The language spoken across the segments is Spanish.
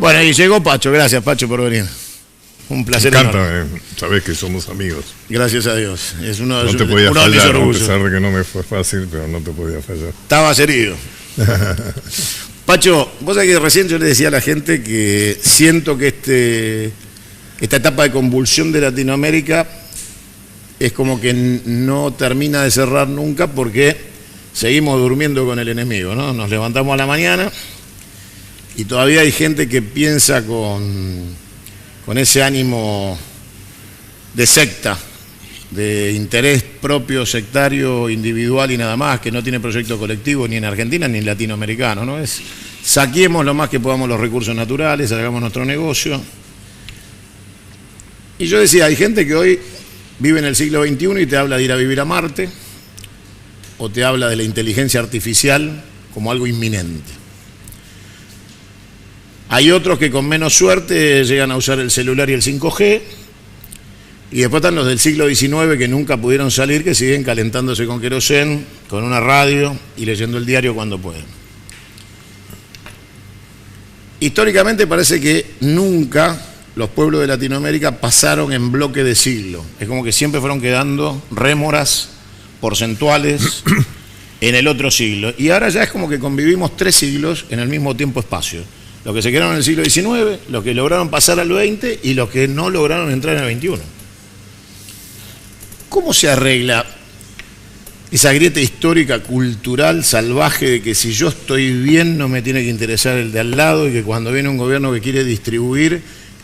Bueno, y llegó Pacho. Gracias, Pacho, por venir. Un placer. Me encanta, sabés que somos amigos. Gracias a Dios. Es uno, no te podía fallar, a pesar de que no me fue fácil, pero no te podía fallar. Estabas herido. Pacho, vos sabés que recién yo le decía a la gente que siento que esta etapa de convulsión de Latinoamérica es como que no termina de cerrar nunca porque seguimos durmiendo con el enemigo, ¿no? Nos levantamos a la mañana y todavía hay gente que piensa con ese ánimo de secta, de interés propio, sectario, individual y nada más, que no tiene proyecto colectivo ni en Argentina ni en latinoamericano, ¿no? Es saquemos lo más que podamos los recursos naturales, hagamos nuestro negocio. Y yo decía, hay gente que hoy vive en el siglo XXI y te habla de ir a vivir a Marte, o te habla de la inteligencia artificial como algo inminente. Hay otros que con menos suerte llegan a usar el celular y el 5G, y después están los del siglo XIX que nunca pudieron salir, que siguen calentándose con querosén, con una radio y leyendo el diario cuando pueden. Históricamente parece que nunca los pueblos de Latinoamérica pasaron en bloque de siglo. Es como que siempre fueron quedando rémoras porcentuales en el otro siglo. Y ahora ya es como que convivimos 3 siglos en el mismo tiempo-espacio. Los que se quedaron en el siglo XIX, los que lograron pasar al XX y los que no lograron entrar en el XXI. ¿Cómo se arregla esa grieta histórica, cultural, salvaje de que si yo estoy bien no me tiene que interesar el de al lado y que cuando viene un gobierno que quiere distribuir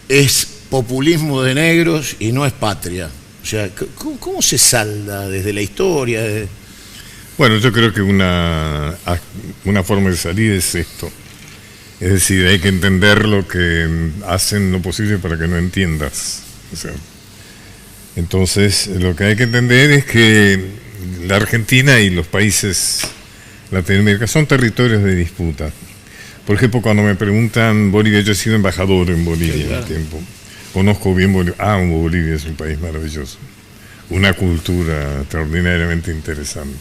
es populismo de negros y no es patria? O sea, ¿cómo se salda desde la historia? Bueno, yo creo que una forma de salir es esto. Es decir, hay que entender lo que hacen lo posible para que no entiendas. O sea, entonces, lo que hay que entender es que la Argentina y los países latinoamericanos son territorios de disputa. Por ejemplo, cuando me preguntan Bolivia, yo he sido embajador en Bolivia un tiempo. Conozco bien Bolivia. Bolivia es un país maravilloso. Una cultura extraordinariamente interesante.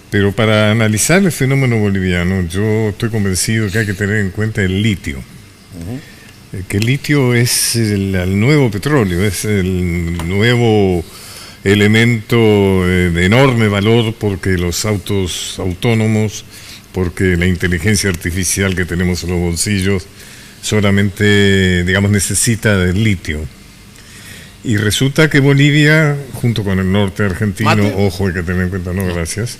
Pero para analizar el fenómeno boliviano, yo estoy convencido que hay que tener en cuenta el litio. Que el litio es el nuevo petróleo, es el nuevo elemento de enorme valor porque los autos autónomos, porque la inteligencia artificial que tenemos en los bolsillos solamente, digamos, necesita del litio. Y resulta que Bolivia, junto con el norte argentino, ojo, hay que tener en cuenta, no, gracias,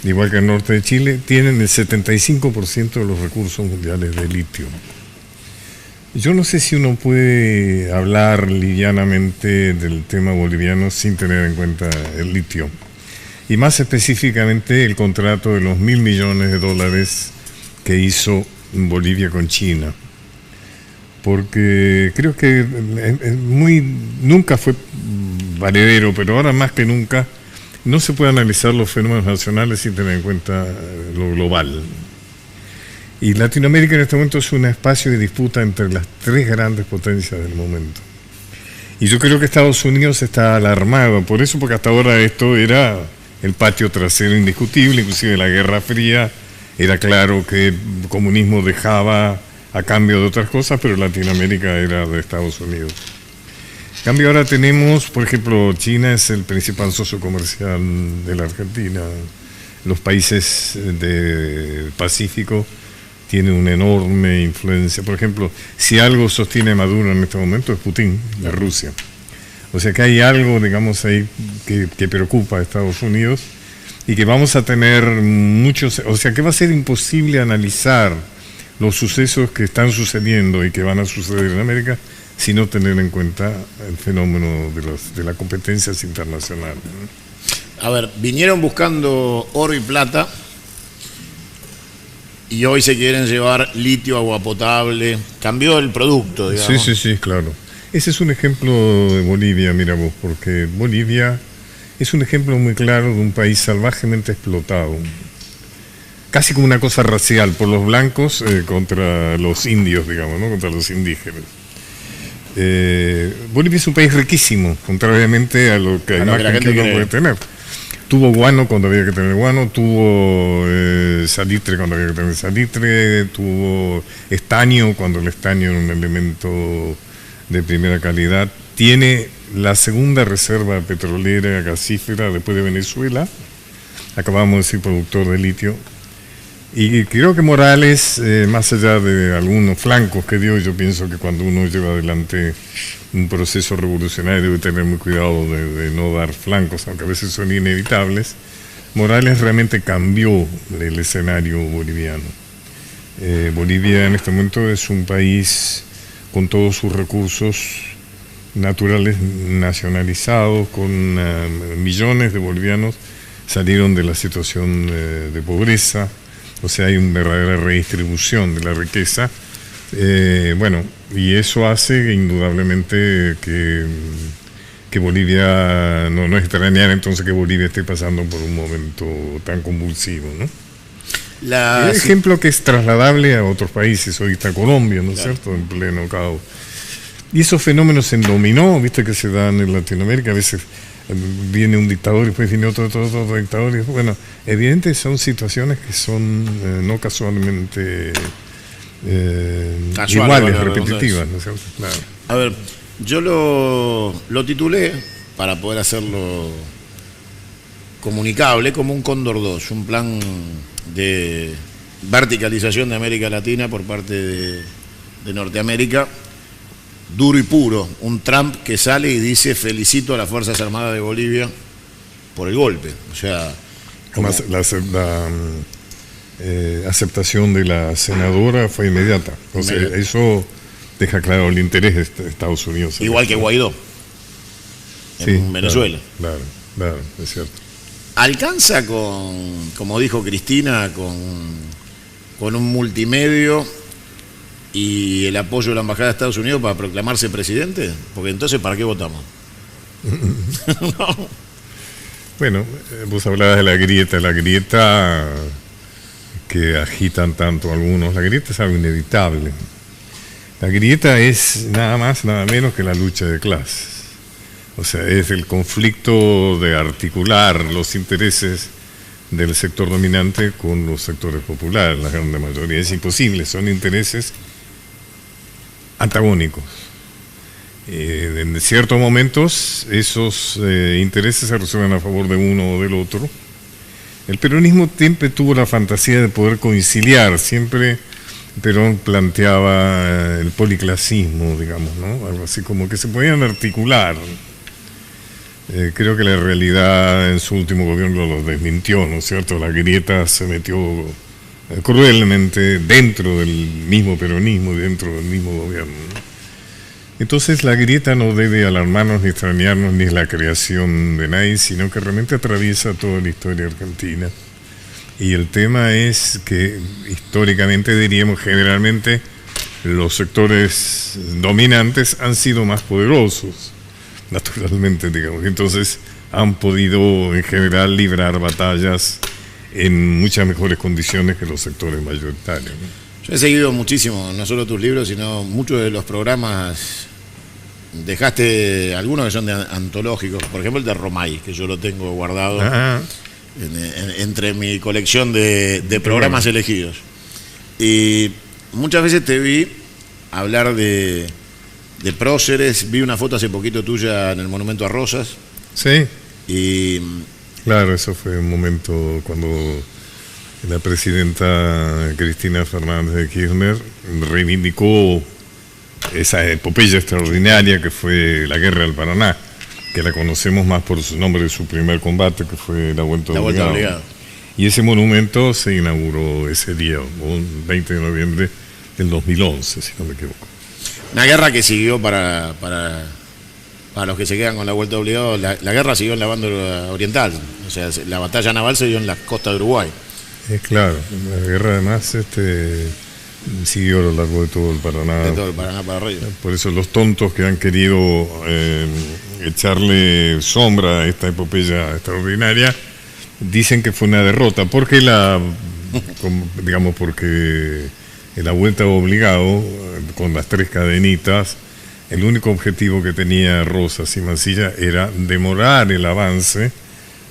igual que el norte de Chile, tienen el 75% de los recursos mundiales de litio. Yo no sé si uno puede hablar livianamente del tema boliviano sin tener en cuenta el litio. Y más específicamente el contrato de los $1.000 millones que hizo Bolivia con China. Porque creo que nunca fue valedero, pero ahora más que nunca no se puede analizar los fenómenos nacionales sin tener en cuenta lo global. Y Latinoamérica en este momento es un espacio de disputa entre las 3 grandes potencias del momento. Y yo creo que Estados Unidos está alarmado por eso, porque hasta ahora esto era el patio trasero indiscutible, inclusive la Guerra Fría, era claro que el comunismo dejaba a cambio de otras cosas, pero Latinoamérica era de Estados Unidos. En cambio ahora tenemos, por ejemplo, China es el principal socio comercial de la Argentina, los países del Pacífico tienen una enorme influencia. Por ejemplo, si algo sostiene Maduro en este momento es Putin, de Rusia. O sea que hay algo, digamos, ahí que preocupa a Estados Unidos y que vamos a tener muchos, o sea que va a ser imposible analizar los sucesos que están sucediendo y que van a suceder en América si no tener en cuenta el fenómeno de las competencias internacionales. A ver, vinieron buscando oro y plata y hoy se quieren llevar litio, agua potable, cambió el producto, digamos. Sí, claro. Ese es un ejemplo de Bolivia, mira vos, porque Bolivia es un ejemplo muy claro de un país salvajemente explotado, casi como una cosa racial, por los blancos contra los indios, digamos, ¿no? Contra los indígenas. Bolivia es un país riquísimo, contrariamente a lo que la gente no puede tener. tuvo guano cuando había que tener guano, tuvo salitre cuando había que tener salitre, tuvo estaño cuando el estaño era un elemento de primera calidad. Tiene la segunda reserva petrolera gasífera después de Venezuela. Acabamos de decir productor de litio. Y creo que Morales, más allá de algunos flancos que dio, yo pienso que cuando uno lleva adelante un proceso revolucionario debe tener muy cuidado de no dar flancos, aunque a veces son inevitables. Morales realmente cambió el escenario boliviano. Bolivia en este momento es un país con todos sus recursos naturales nacionalizados, con millones de bolivianos salieron de la situación de pobreza. O sea, hay una verdadera redistribución de la riqueza. Bueno, y eso hace indudablemente que Bolivia, no es extrañar entonces que Bolivia esté pasando por un momento tan convulsivo, ¿no? El ejemplo que es trasladable a otros países, hoy está Colombia, ¿no es cierto?, en pleno caos. Y esos fenómenos en dominó, viste, que se dan en Latinoamérica, a veces viene un dictador y después viene otro dictador. Y, bueno, evidentemente son situaciones que son no casualmente iguales, repetitivas, ¿no es cierto? Claro. A ver, yo lo titulé, para poder hacerlo comunicable, como un Cóndor 2, un plan de verticalización de América Latina por parte de Norteamérica, duro y puro, un Trump que sale y dice: felicito a las Fuerzas Armadas de Bolivia por el golpe. O sea, además la aceptación de la senadora fue inmediata. O sea, eso deja claro el interés de Estados Unidos. Igual que Guaidó en Venezuela. Claro, es cierto. ¿Alcanza con, como dijo Cristina, con un multimedio y el apoyo de la Embajada de Estados Unidos para proclamarse presidente? Porque entonces, ¿para qué votamos? No. Bueno, vos hablabas de la grieta que agitan tanto algunos. La grieta es algo inevitable. La grieta es nada más, nada menos que la lucha de clases. O sea, es el conflicto de articular los intereses del sector dominante con los sectores populares, la gran mayoría. Es imposible, son intereses antagónicos. En ciertos momentos esos intereses se resuelven a favor de uno o del otro. El peronismo siempre tuvo la fantasía de poder conciliar, siempre Perón planteaba el policlasismo, digamos, ¿no? Algo así como que se podían articular. Creo que la realidad en su último gobierno lo desmintió, ¿no es cierto? La grieta se metió cruelmente dentro del mismo peronismo, dentro del mismo gobierno, ¿no? Entonces la grieta no debe alarmarnos ni extrañarnos, ni es la creación de nadie, sino que realmente atraviesa toda la historia argentina. Y el tema es que históricamente, diríamos, generalmente los sectores dominantes han sido más poderosos, naturalmente, digamos. Entonces han podido en general librar batallas en muchas mejores condiciones que los sectores mayoritarios, ¿no? Yo he seguido muchísimo, no solo tus libros, sino muchos de los programas. Dejaste algunos que son antológicos, por ejemplo el de Romay, que yo lo tengo guardado entre mi colección de programas elegidos. Y muchas veces te vi hablar de próceres. Vi una foto hace poquito tuya en el Monumento a Rosas. Sí. Y claro, eso fue un momento cuando la presidenta Cristina Fernández de Kirchner reivindicó esa epopeya extraordinaria que fue la Guerra del Paraná, que la conocemos más por su nombre de su primer combate, que fue la Vuelta Obligado. Y ese monumento se inauguró ese día, un 20 de noviembre del 2011, si no me equivoco. Una guerra que siguió para los que se quedan con la Vuelta Obligado, la guerra siguió en la banda oriental, o sea, la batalla naval se dio en la costa de Uruguay. Claro, la guerra además siguió a lo largo de todo el Paraná. De todo el Paraná para arriba. Por eso los tontos que han querido echarle sombra a esta epopeya extraordinaria dicen que fue una derrota, porque porque en la Vuelta Obligado, con las 3 cadenitas, el único objetivo que tenía Rosas y Mansilla era demorar el avance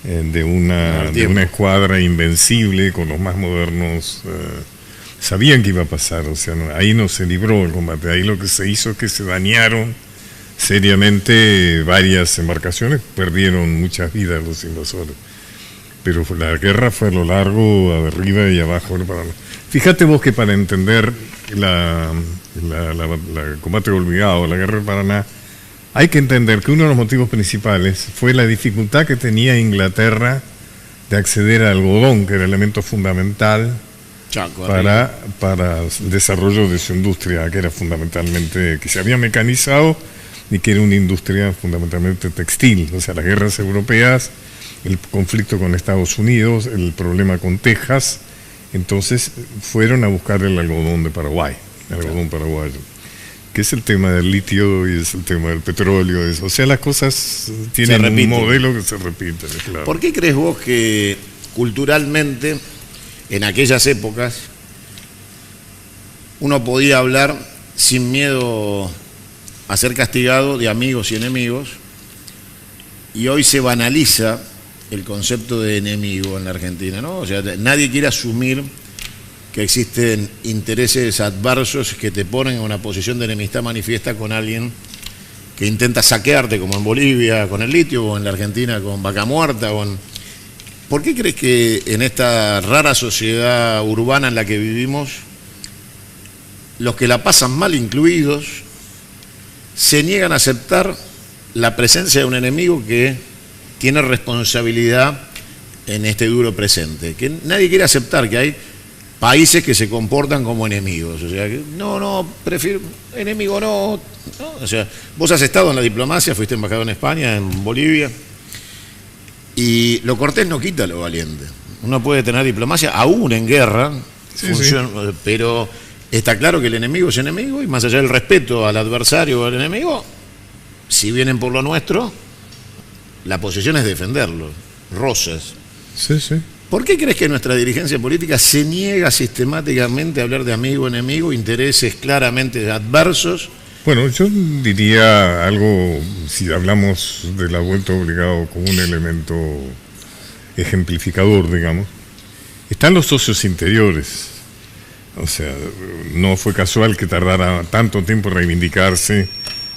de una escuadra invencible con los más modernos. Sabían que iba a pasar, o sea, ahí no se libró el combate, ahí lo que se hizo es que se dañaron seriamente varias embarcaciones, perdieron muchas vidas los invasores. Pero la guerra fue a lo largo, arriba y abajo del Paraná. Fíjate vos que para entender el combate obligado, la guerra del Paraná, hay que entender que uno de los motivos principales fue la dificultad que tenía Inglaterra de acceder al algodón, que era el elemento fundamental para el desarrollo de su industria, que era fundamentalmente, que se había mecanizado y que era una industria fundamentalmente textil. O sea, las guerras europeas, el conflicto con Estados Unidos, el problema con Texas, entonces fueron a buscar el algodón de Paraguay, el algodón paraguayo, que es el tema del litio y es el tema del petróleo. O sea, las cosas tienen un modelo que se repite. Claro. ¿Por qué crees vos que culturalmente, en aquellas épocas, uno podía hablar sin miedo a ser castigado de amigos y enemigos, y hoy se banaliza el concepto de enemigo en la Argentina, ¿no? O sea, nadie quiere asumir que existen intereses adversos que te ponen en una posición de enemistad manifiesta con alguien que intenta saquearte, como en Bolivia con el litio, o en la Argentina con Vaca Muerta, ¿Por qué crees que en esta rara sociedad urbana en la que vivimos, los que la pasan mal incluidos, se niegan a aceptar la presencia de un enemigo que tiene responsabilidad en este duro presente? Que nadie quiere aceptar que hay países que se comportan como enemigos. O sea, que prefiero enemigo no. O sea, vos has estado en la diplomacia, fuiste embajador en España, en Bolivia, y lo cortés no quita lo valiente. Uno puede tener diplomacia aún en guerra, pero está claro que el enemigo es enemigo, y más allá del respeto al adversario o al enemigo, si vienen por lo nuestro, la posición es defenderlo. Rosas. Sí. ¿Por qué crees que nuestra dirigencia política se niega sistemáticamente a hablar de amigo-enemigo, intereses claramente adversos? Bueno, yo diría algo, si hablamos de la vuelta obligado como un elemento ejemplificador, digamos, están los socios interiores. O sea, no fue casual que tardara tanto tiempo en reivindicarse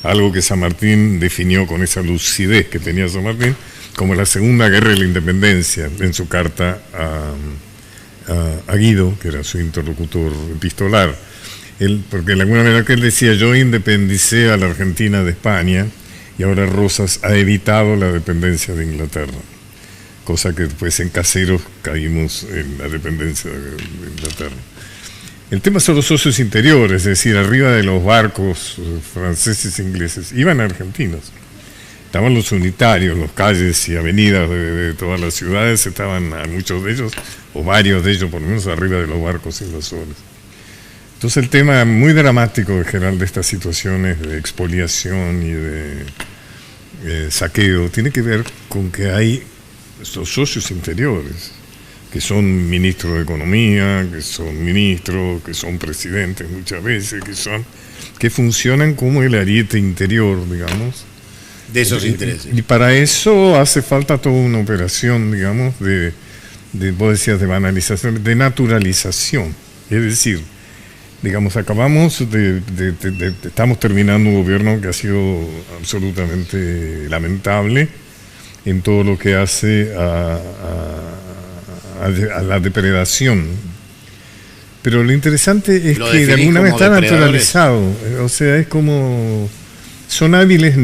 algo que San Martín definió con esa lucidez que tenía San Martín como la Segunda Guerra de la Independencia, en su carta a Guido, que era su interlocutor epistolar. Porque de alguna manera que él decía: yo independicé a la Argentina de España y ahora Rosas ha evitado la dependencia de Inglaterra. Cosa que después en Caseros caímos en la dependencia de Inglaterra. El tema son los socios interiores, es decir, arriba de los barcos franceses e ingleses iban argentinos. Estaban los unitarios, los calles y avenidas de todas las ciudades, estaban muchos de ellos, o varios de ellos por lo menos, arriba de los barcos invasores. Entonces el tema muy dramático en general de estas situaciones de expoliación y de saqueo tiene que ver con que hay estos socios interiores, que son ministros de Economía, que son ministros, que son presidentes muchas veces, que funcionan como el ariete interior, digamos, de esos intereses. Y para eso hace falta toda una operación, digamos, vos decías, de banalización, de naturalización. Es decir, digamos, estamos terminando un gobierno que ha sido absolutamente lamentable en todo lo que hace a la depredación. Pero lo interesante es que de alguna manera está naturalizado. O sea, es como... Son hábiles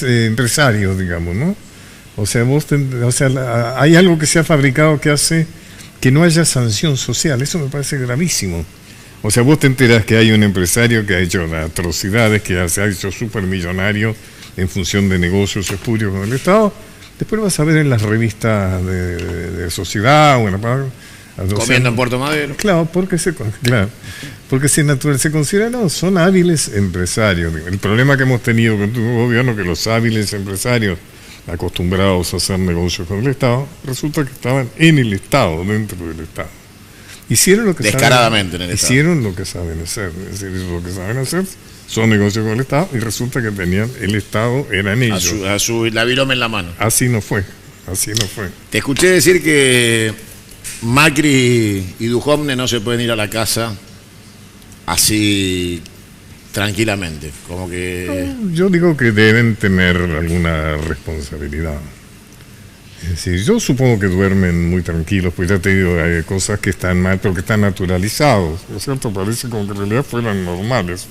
empresarios, digamos, ¿no? O sea, hay algo que se ha fabricado que hace que no haya sanción social. Eso me parece gravísimo. O sea, vos te enterás que hay un empresario que ha hecho atrocidades, que se ha hecho supermillonario en función de negocios espurios con el Estado. Después lo vas a ver en las revistas de sociedad, comiendo en Puerto Madero. Claro, porque se considera, no, son hábiles empresarios. El problema que hemos tenido con tu gobierno es que los hábiles empresarios acostumbrados a hacer negocios con el Estado, resulta que estaban en el Estado, dentro del Estado. Hicieron lo que descaradamente saben, en el Estado. Hicieron lo que saben hacer. Es decir, lo que saben hacer son negocios con el Estado, y resulta que tenían el Estado, eran ellos. La virome en la mano. Así no fue. así no fue. Te escuché decir que Macri y Duhovne no se pueden ir a la casa así tranquilamente, como que... Yo digo que deben tener alguna responsabilidad. Es decir, yo supongo que duermen muy tranquilos, pues ya te digo, hay cosas que están mal, pero que están naturalizados, ¿no es cierto? Parece como que en realidad fueran normales,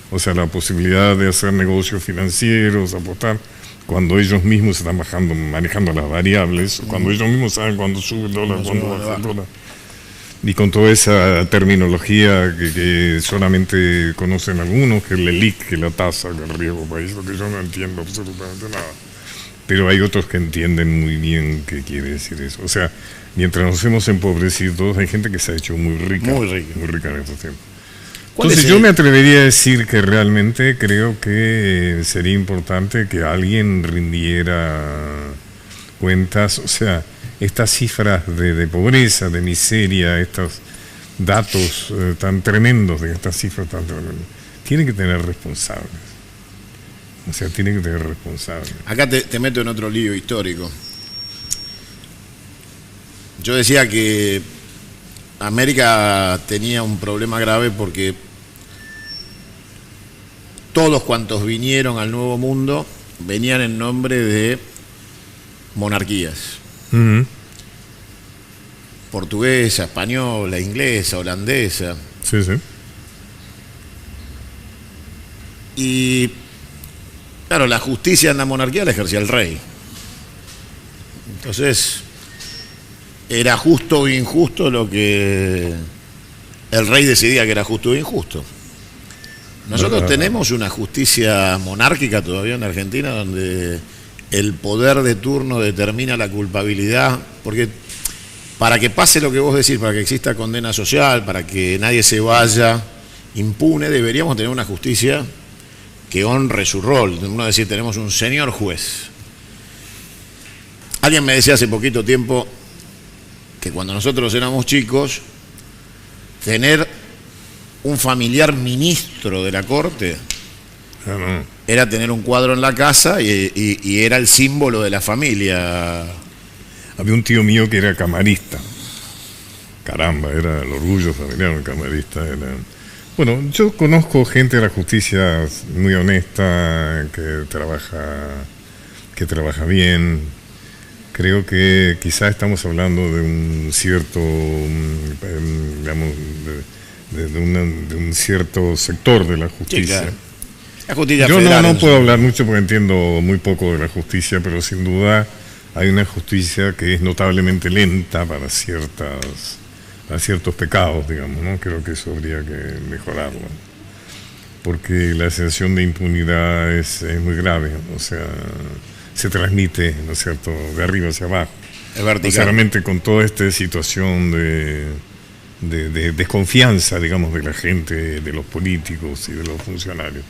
o sea, la posibilidad de hacer negocios financieros, apostar, cuando ellos mismos están manejando las variables, cuando ellos mismos saben cuándo sube el dólar, cuándo baja el dólar. Y con toda esa terminología que solamente conocen algunos, que el LELIC, que es la tasa del riesgo país, lo que yo no entiendo absolutamente nada. Pero hay otros que entienden muy bien qué quiere decir eso. O sea, mientras nos hemos empobrecido todos, hay gente que se ha hecho muy rica en estos tiempos. Entonces yo me atrevería a decir que realmente creo que sería importante que alguien rindiera cuentas, o sea, estas cifras de pobreza, de miseria, estos datos tan tremendos de estas cifras tan tremendas, tienen que tener responsables. O sea, tienen que tener responsables. Acá te meto en otro lío histórico. Yo decía que América tenía un problema grave porque todos cuantos vinieron al Nuevo Mundo venían en nombre de monarquías. Portuguesa, española, inglesa, holandesa. Sí, sí. Y claro, la justicia en la monarquía la ejercía el rey. Entonces, era justo o injusto lo que el rey decidía que era justo o injusto. Nosotros tenemos una justicia monárquica todavía en Argentina donde el poder de turno determina la culpabilidad, porque para que pase lo que vos decís, para que exista condena social, para que nadie se vaya impune, deberíamos tener una justicia que honre su rol. Uno decir, tenemos un señor juez. Alguien me decía hace poquito tiempo que cuando nosotros éramos chicos, tener un familiar ministro de la corte era tener un cuadro en la casa y era el símbolo de la familia. Había un tío mío que era camarista. Caramba, era el orgullo familiar, un camarista. Bueno, yo conozco gente de la justicia muy honesta, que trabaja bien. Creo que quizás estamos hablando de un cierto, digamos, de un cierto sector de la justicia. Sí, claro. La justicia yo federal, no puedo hablar mucho porque entiendo muy poco de la justicia, pero sin duda hay una justicia que es notablemente lenta para ciertos pecados, digamos, ¿no? Creo que eso habría que mejorarlo, porque la sensación de impunidad es muy grave, o sea, se transmite, ¿no es cierto?, de arriba hacia abajo. Es vertical. Sinceramente, con toda esta situación de desconfianza, digamos, de la gente, de los políticos y de los funcionarios.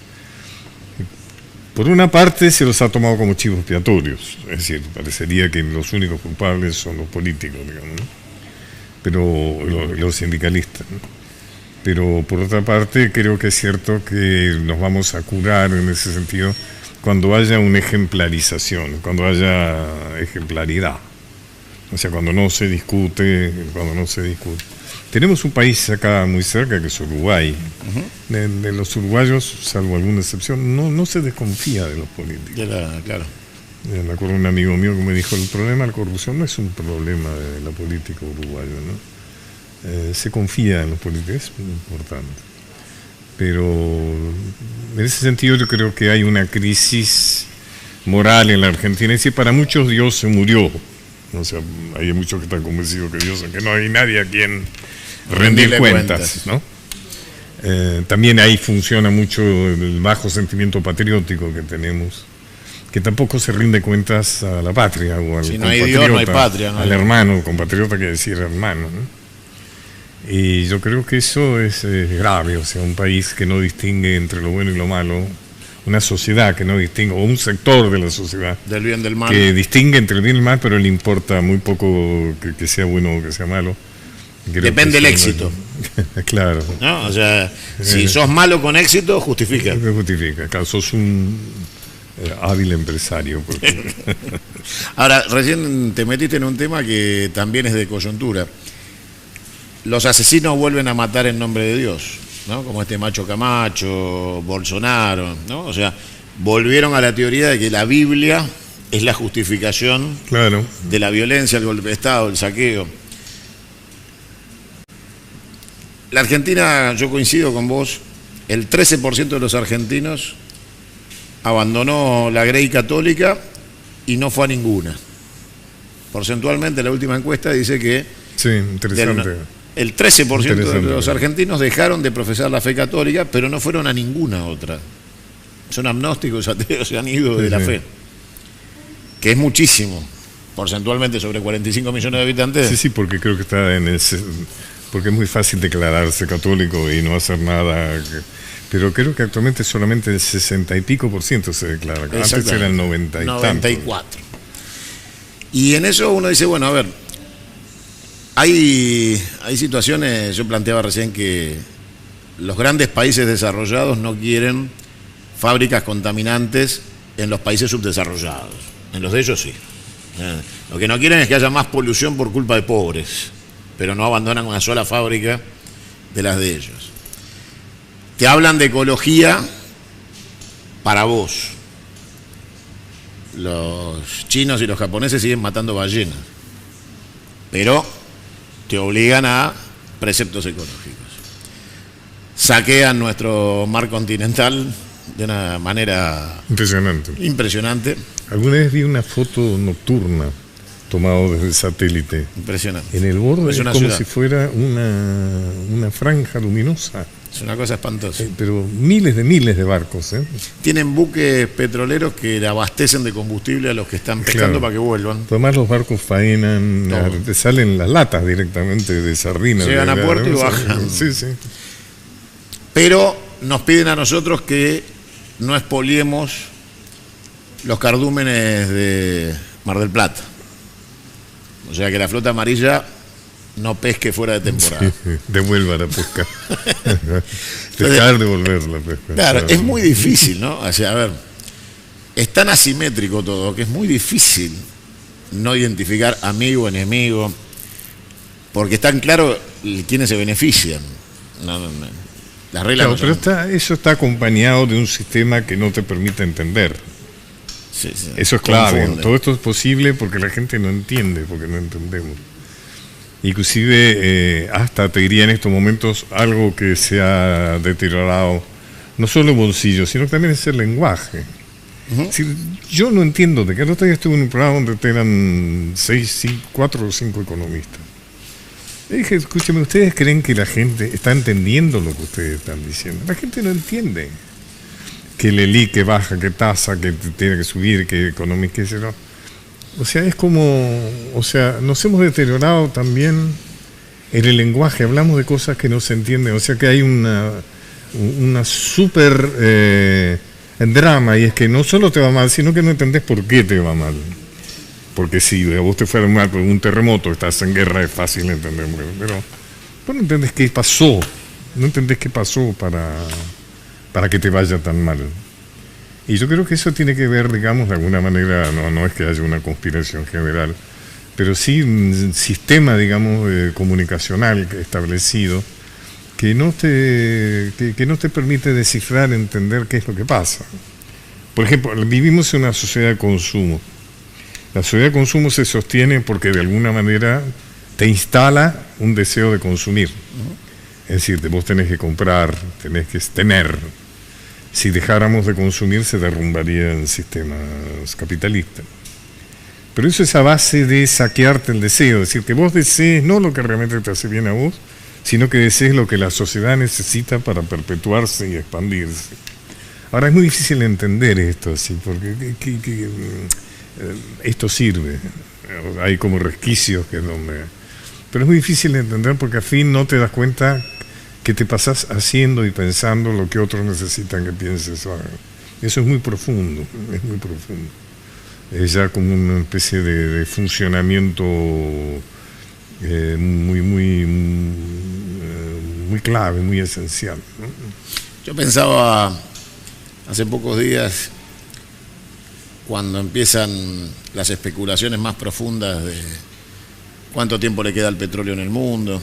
Por una parte se los ha tomado como chivos expiatorios, es decir, parecería que los únicos culpables son los políticos, digamos, ¿no? Pero los sindicalistas, ¿no? Pero por otra parte creo que es cierto que nos vamos a curar en ese sentido cuando haya una ejemplarización, cuando haya ejemplaridad, o sea, cuando no se discute. Tenemos un país acá muy cerca que es Uruguay. De los uruguayos, salvo alguna excepción, no se desconfía de los políticos. Claro. Me acuerdo de un amigo mío que me dijo, el problema de la corrupción no es un problema de la política uruguaya, ¿no? Se confía en los políticos, es muy importante. Pero en ese sentido yo creo que hay una crisis moral en la Argentina. Es decir, para muchos Dios se murió. O sea, hay muchos que están convencidos que no hay nadie a quien rendir cuentas, ¿no? También ahí funciona mucho el bajo sentimiento patriótico que tenemos, que tampoco se rinde cuentas a la patria o al si no hay Dios, no hay patria, ¿no? Al hermano, compatriota quiere decir hermano, ¿no? Y yo creo que eso es grave, o sea, un país que no distingue entre lo bueno y lo malo, una sociedad que no distingue, o un sector de la sociedad del bien del mal, que distingue entre el bien y el mal, pero le importa muy poco que sea bueno o que sea malo. Depende del éxito. Claro. ¿No? O sea, si sos malo con éxito, justifica. Justifica. Claro, sos un hábil empresario. Ahora, recién te metiste en un tema que también es de coyuntura. Los asesinos vuelven a matar en nombre de Dios, ¿no? Como este Macho Camacho, Bolsonaro, ¿no? O sea, volvieron a la teoría de que la Biblia es la justificación Claro. de la violencia, el golpe de Estado, el saqueo. La Argentina, yo coincido con vos, el 13% de los argentinos abandonó la Grey Católica y no fue a ninguna. Porcentualmente, la última encuesta dice que Sí, interesante. el 13% de Interesante. los argentinos dejaron de profesar la fe católica, pero no fueron a ninguna otra. Son agnósticos, ateos, se han ido de la fe. Que es muchísimo, porcentualmente sobre 45 millones de habitantes. Sí, porque creo que está en ese... Porque es muy fácil declararse católico y no hacer nada. Pero creo que actualmente solamente el 60 y pico % se declara. Antes era el 90 y 94. Y en eso uno dice, bueno, a ver, hay situaciones, yo planteaba recién que los grandes países desarrollados no quieren fábricas contaminantes en los países subdesarrollados. En los de ellos sí. Lo que no quieren es que haya más polución por culpa de pobres, pero no abandonan una sola fábrica de las de ellos. Te hablan de ecología para vos. Los chinos y los japoneses siguen matando ballenas, pero te obligan a preceptos ecológicos. Saquean nuestro mar continental de una manera impresionante. Alguna vez vi una foto nocturna tomada desde el satélite. Impresionante. En el borde es como ciudad. si fuera una franja luminosa. Es una cosa espantosa. Pero miles de barcos. Tienen buques petroleros que le abastecen de combustible a los que están pescando para que vuelvan. Además los barcos faenan, te salen las latas directamente de sardinas. Llegan a puerto y bajan. Sí, sí. Pero nos piden a nosotros que no expoliemos los cardúmenes de Mar del Plata. O sea, que la flota amarilla no pesque fuera de temporada. Sí, devuelva la pesca. Dejar de devolver la pesca. Claro, es muy difícil, ¿no? O sea, a ver, es tan asimétrico todo que es muy difícil no identificar amigo o enemigo, porque están claros quiénes se benefician. Las reglas no son... pero eso está acompañado de un sistema que no te permite entender. Sí, eso es clave. Confunde. Todo esto es posible porque la gente no entiende, porque no entendemos. Inclusive, hasta te diría en estos momentos, algo que se ha deteriorado, no solo el bolsillo, sino que también es el lenguaje. Yo no entiendo, de que el otro día estuve en un programa donde eran 4 o 5 economistas. Y dije, escúcheme, ¿ustedes creen que la gente está entendiendo lo que ustedes están diciendo? La gente no entiende. Que el ELI, que baja, que tasa, que tiene que subir, que economía, que eso. O sea, es como, nos hemos deteriorado también en el lenguaje, hablamos de cosas que no se entienden, o sea que hay una súper drama, y es que no solo te va mal, sino que no entendés por qué te va mal. Porque si a vos te fuera mal por un terremoto, estás en guerra, es fácil entender, pero no entendés qué pasó, para que te vaya tan mal. Y yo creo que eso tiene que ver, digamos, de alguna manera, no es que haya una conspiración general, pero sí un sistema, digamos, comunicacional establecido que no te permite descifrar, entender qué es lo que pasa. Por ejemplo, vivimos en una sociedad de consumo. La sociedad de consumo se sostiene porque de alguna manera te instala un deseo de consumir. Es decir, vos tenés que comprar, tenés que tener. Si dejáramos de consumir, se derrumbarían sistemas capitalistas. Pero eso es a base de saquearte el deseo, es decir, que vos desees no lo que realmente te hace bien a vos, sino que desees lo que la sociedad necesita para perpetuarse y expandirse. Ahora, es muy difícil entender esto, así, porque esto sirve. Hay como resquicios que no me... Pero es muy difícil de entender porque al fin no te das cuenta que te pasás haciendo y pensando lo que otros necesitan que pienses. Eso es muy profundo, Es ya como una especie de funcionamiento muy clave, muy esencial, ¿no? Yo pensaba hace pocos días cuando empiezan las especulaciones más profundas de cuánto tiempo le queda al petróleo en el mundo.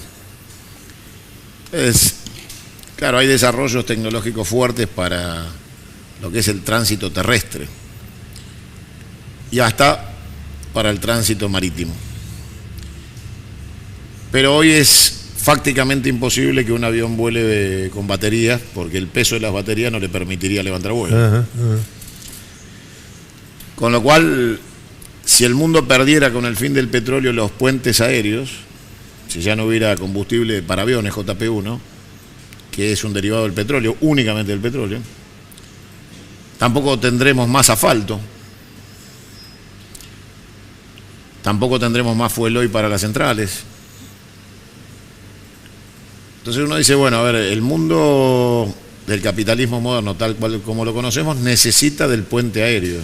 Claro, hay desarrollos tecnológicos fuertes para lo que es el tránsito terrestre y hasta para el tránsito marítimo. Pero hoy es fácticamente imposible que un avión vuele con baterías, porque el peso de las baterías no le permitiría levantar vuelo. Con lo cual, si el mundo perdiera con el fin del petróleo los puentes aéreos, si ya no hubiera combustible para aviones JP1, que es un derivado del petróleo, únicamente del petróleo, tampoco tendremos más asfalto, tampoco tendremos más fuel oil para las centrales. Entonces uno dice, bueno, a ver, el mundo del capitalismo moderno, tal cual como lo conocemos, necesita del puente aéreo.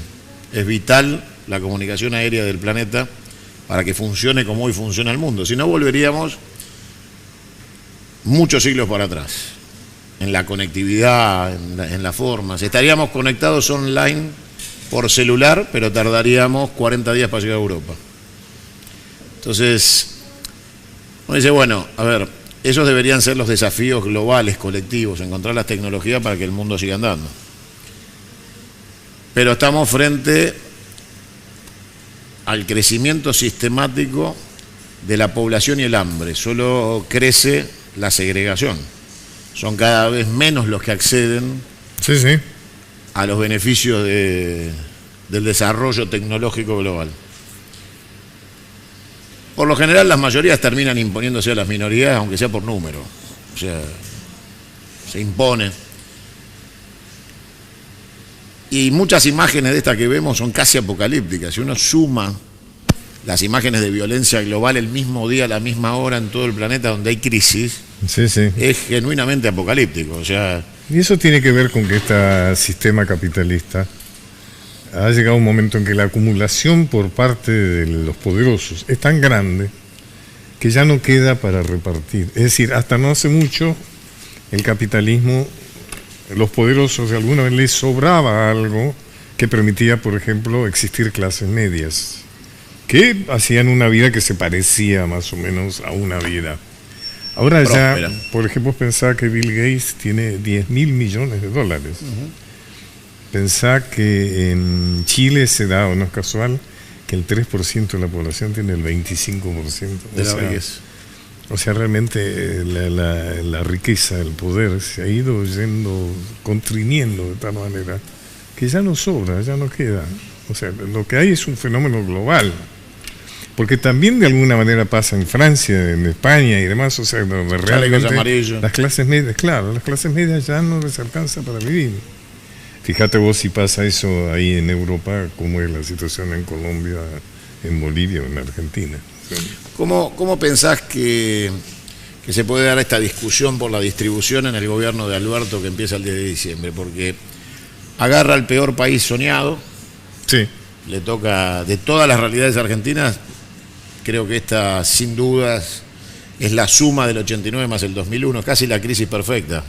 Es vital la comunicación aérea del planeta para que funcione como hoy funciona el mundo. Si no, volveríamos muchos siglos para atrás, en la conectividad, en las formas. Estaríamos conectados online por celular, pero tardaríamos 40 días para llegar a Europa. Entonces, uno dice, bueno, a ver, esos deberían ser los desafíos globales, colectivos, encontrar las tecnologías para que el mundo siga andando. Pero estamos frente al crecimiento sistemático de la población y el hambre. Solo crece la segregación. Son cada vez menos los que acceden a los beneficios del desarrollo tecnológico global. Por lo general, las mayorías terminan imponiéndose a las minorías, aunque sea por número. O sea, se impone. Y muchas imágenes de estas que vemos son casi apocalípticas. Si uno suma las imágenes de violencia global el mismo día, a la misma hora, en todo el planeta donde hay crisis, es genuinamente apocalíptico. O sea, y eso tiene que ver con que este sistema capitalista ha llegado un momento en que la acumulación por parte de los poderosos es tan grande que ya no queda para repartir. Es decir, hasta no hace mucho el capitalismo, los poderosos de alguna vez les sobraba algo que permitía, por ejemplo, existir clases medias, que hacían una vida que se parecía más o menos a una vida. Ahora próspera. Ya, por ejemplo, pensá que Bill Gates tiene 10.000 millones de dólares. Pensá que en Chile se da, o no es casual, que el 3% de la población tiene el 25% de la riqueza. O sea, realmente la riqueza, el poder se ha ido yendo, contriniendo de tal manera que ya no sobra, ya no queda. O sea, lo que hay es un fenómeno global. Porque también de alguna manera pasa en Francia, en España y demás, o sea, donde realmente las clases medias, claro, las clases medias ya no les alcanza para vivir. Fíjate vos si pasa eso ahí en Europa, cómo es la situación en Colombia, en Bolivia o en Argentina. ¿Cómo pensás que se puede dar esta discusión por la distribución en el gobierno de Alberto que empieza el 10 de diciembre? Porque agarra al peor país soñado, le toca, de todas las realidades argentinas, creo que esta sin dudas es la suma del 89 más el 2001, casi la crisis perfecta.